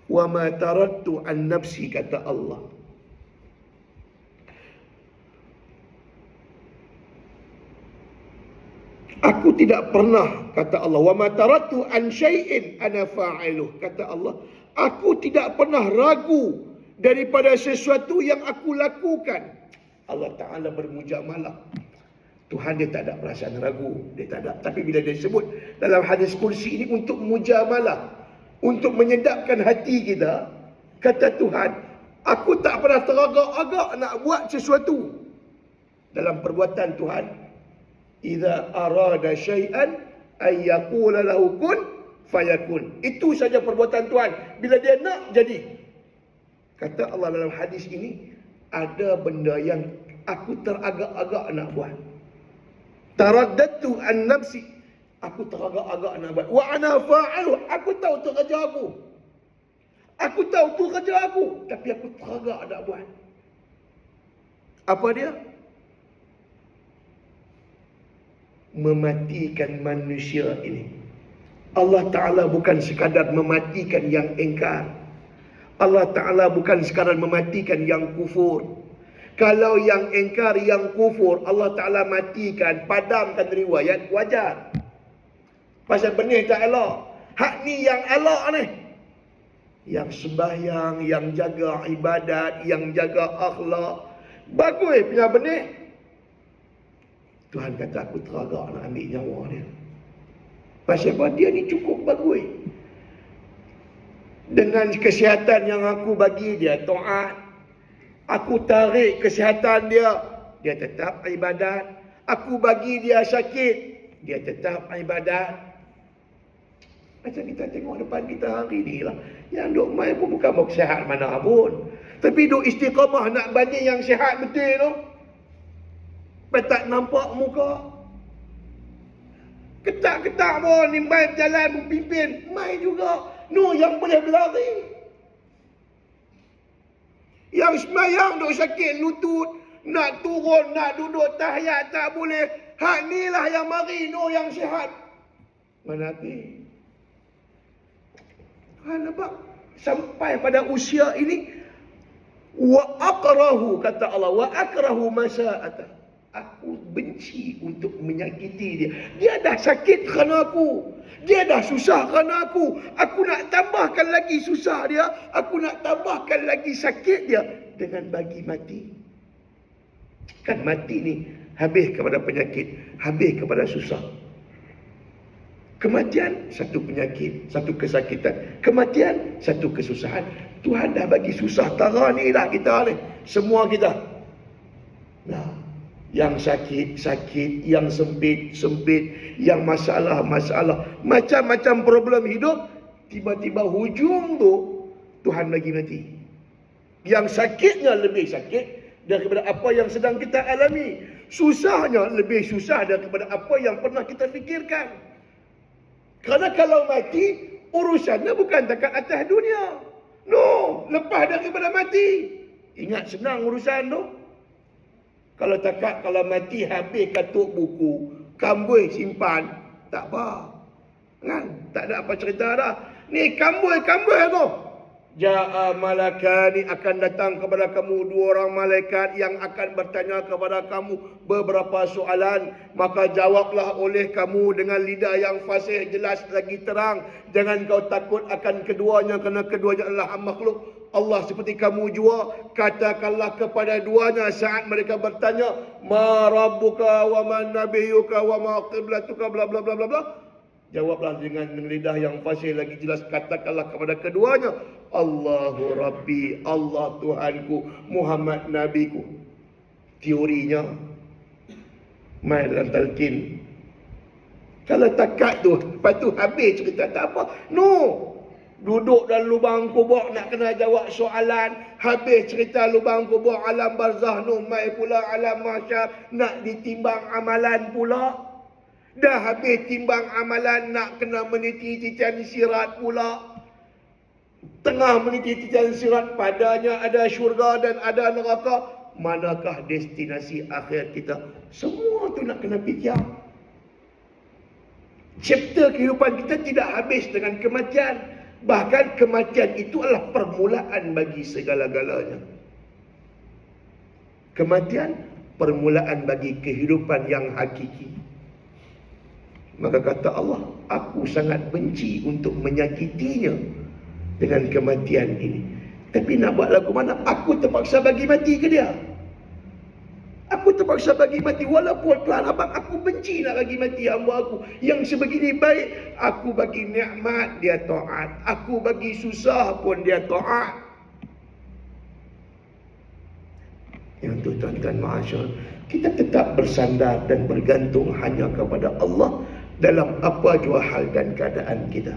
Wa ma taradtu an nafsi, kata Allah. Aku tidak pernah, kata Allah, wa ma taradtu an syai'in ana fa'iluh, kata Allah, aku tidak pernah ragu daripada sesuatu yang aku lakukan. Allah Ta'ala bermujamalah. Tuhan dia tak ada perasaan ragu, dia tak ada. Tapi bila dia sebut dalam hadis kursi ini untuk mujamalah, untuk menyedapkan hati kita, kata Tuhan, aku tak pernah teragak-agak nak buat sesuatu. Dalam perbuatan Tuhan, idza arada syai'an ay yaqula lahu kun fayakun. Itu saja perbuatan Tuhan. Bila dia nak, jadi. Kata Allah dalam hadis ini, ada benda yang aku teragak-agak nak buat. Taraddatu an nafsi, aku teragak-agak nak buat. Wa ana fa'alu, aku tahu tu kerja aku. Aku tahu tu kerja aku, tapi aku teragak nak buat. Apa dia? Mematikan manusia ini. Allah Ta'ala bukan sekadar mematikan yang engkar. Allah Ta'ala bukan sekadar mematikan yang kufur. Kalau yang engkar, yang kufur, Allah Ta'ala matikan, padamkan riwayat, wajar. Pasal benih tak elok. Hak ni yang elok ni. Yang sembahyang, yang jaga ibadat, yang jaga akhlak. Bagus punya benih. Tuhan kata, aku teragak nak ambil nyawa dia. Pasal apa? Dia ni cukup bagus. Dengan kesihatan yang aku bagi dia, taat. Aku tarik kesihatan dia, dia tetap ibadat. Aku bagi dia sakit, dia tetap ibadat. Macam kita tengok depan kita hari ni lah. Yang duk main pun bukan mau sihat mana pun. Tapi duk istiqamah nak banding yang sihat betul tu. Tak nampak muka. Ketak-ketak pun ni main berjalan berpimpin. Main juga. No, yang boleh berlari. Yang semayang duk sakit lutut. Nak turun, nak duduk tahiyat tak boleh. Hak ni lah yang mari. No, yang sihat. Mana ni? Tuhan nampak? Sampai pada usia ini. Wa akrahu, kata Allah. Wa akrahu masa'atah. Aku benci untuk menyakiti dia. Dia dah sakit kerana aku. Dia dah susah kerana aku. Aku nak tambahkan lagi susah dia. Aku nak tambahkan lagi sakit dia. Dengan bagi mati. Kan mati ni habis kepada penyakit. Habis kepada susah. Kematian, satu penyakit. Satu kesakitan. Kematian, satu kesusahan. Tuhan dah bagi susah. Tara ni dah kita ni. Semua kita. Nah. Yang sakit, yang sempit, yang masalah. Macam-macam problem hidup, tiba-tiba hujung tu, Tuhan bagi mati. Yang sakitnya lebih sakit daripada apa yang sedang kita alami. Susahnya lebih susah daripada apa yang pernah kita fikirkan. Kerana kalau mati, urusannya bukan dekat atas dunia. No, lepas daripada mati. Ingat senang urusan tu. Kalau mati habis katuk buku, kambui simpan, tak apa. Kan? Tak ada apa cerita dah. Ni kambui tu. Ja'a malakani, akan datang kepada kamu dua orang malaikat yang akan bertanya kepada kamu beberapa soalan. Maka jawablah oleh kamu dengan lidah yang fasih, jelas lagi terang. Jangan kau takut akan keduanya, kerana keduanya adalah makhluk Allah seperti kamu jua, katakanlah kepada duanya saat mereka bertanya, ma rabbuka wa man nabiyuka wa ma qiblatuka bla bla bla bla bla. Jawablah dengan lidah yang fasih lagi jelas, katakanlah kepada keduanya, Allahu Rabbi, Allah Tuhanku, Muhammad Nabiku. Teorinya main dalam talqin. Kalau takat tu, lepas tu habis cerita, tak apa. No, duduk dalam lubang kubur nak kena jawab soalan, habis cerita lubang kubur, alam barzah, no, mai pula alam mahsyar, nak ditimbang amalan pula. Dah habis timbang amalan, nak kena meniti titian sirat pula. Tengah meniti titian sirat, padanya ada syurga dan ada neraka. Manakah destinasi akhir kita? Semua tu nak kena fikir. Chapter kehidupan kita tidak habis dengan kematian. Bahkan kematian itu adalah permulaan bagi segala-galanya. Kematian permulaan bagi kehidupan yang hakiki. Maka kata Allah, aku sangat benci untuk menyakitinya dengan kematian ini. Tapi nak buat lagu mana? Aku terpaksa bagi mati ke dia? Aku terpaksa bagi mati. Walaupun Tuhan abang, aku benci nak bagi mati hamba aku yang sebegini baik. Aku bagi nikmat, dia taat. Aku bagi susah pun dia taat. Yang tu tuan-tuan ma'asyar, kita tetap bersandar dan bergantung hanya kepada Allah dalam apa jua hal dan keadaan kita.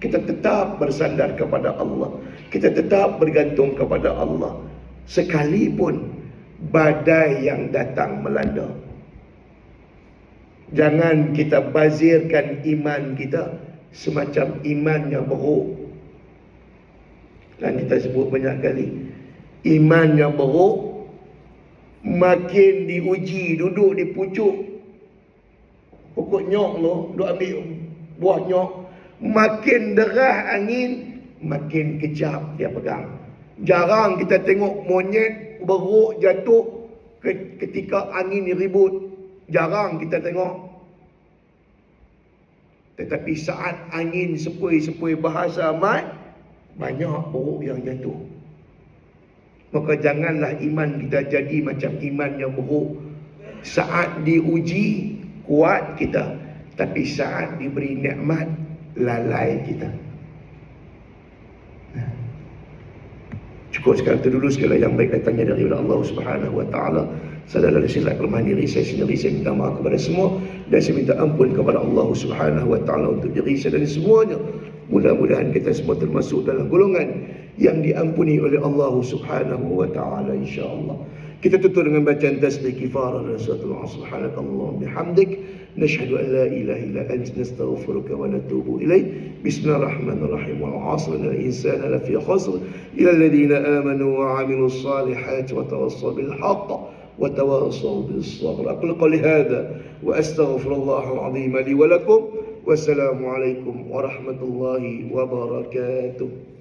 Kita tetap bersandar kepada Allah. Kita tetap bergantung kepada Allah. Sekalipun badai yang datang melanda. Jangan kita bazirkan iman kita semacam imannya buruk. Dan kita sebut banyak kali, imannya buruk, makin diuji, duduk di pucuk pokok nyok lo, duk ambil buah nyok, makin derah angin, makin kejap dia pegang. Jarang kita tengok monyet beruk jatuh ketika angin ribut. Jarang kita tengok. Tetapi saat angin sepoi-sepoi bahasa amat, banyak beruk yang jatuh. Maka janganlah iman kita jadi macam iman yang buruk. Saat diuji, kuat kita. Tapi saat diberi nikmat, lalai kita. Cukup sekarang itu dulu, segala yang baik datangnya daripada Allah Subhanahu Wa Taala. Saya adalah silap kelemahan diri saya sendiri. Saya minta maaf kepada semua. Dan saya minta ampun kepada Allah Subhanahu Wa Taala untuk diri saya dan semuanya. Mudah-mudahan kita semua termasuk dalam golongan yang diampuni oleh Allah Subhanahu Wa Taala, insya-Allah. Kita tutup dengan bacaan tasbih kifarah dan suratul Asr. Subhanakallahumma bihamdik, nashhadu an la ilaha illa anta, nastaghfiruka wa natubu ilaik. Bismillahirrahmanirrahim. Wal 'asri innal insana lafi khusr illa alladhina amanu wa 'amilus salihati wa tawassaw bil haqq wa tawassaw bis sabr. Aqulu qawli hadha wa astaghfirullahal 'azim li wa lakum. Wassalamu alaikum warahmatullahi wabarakatuh.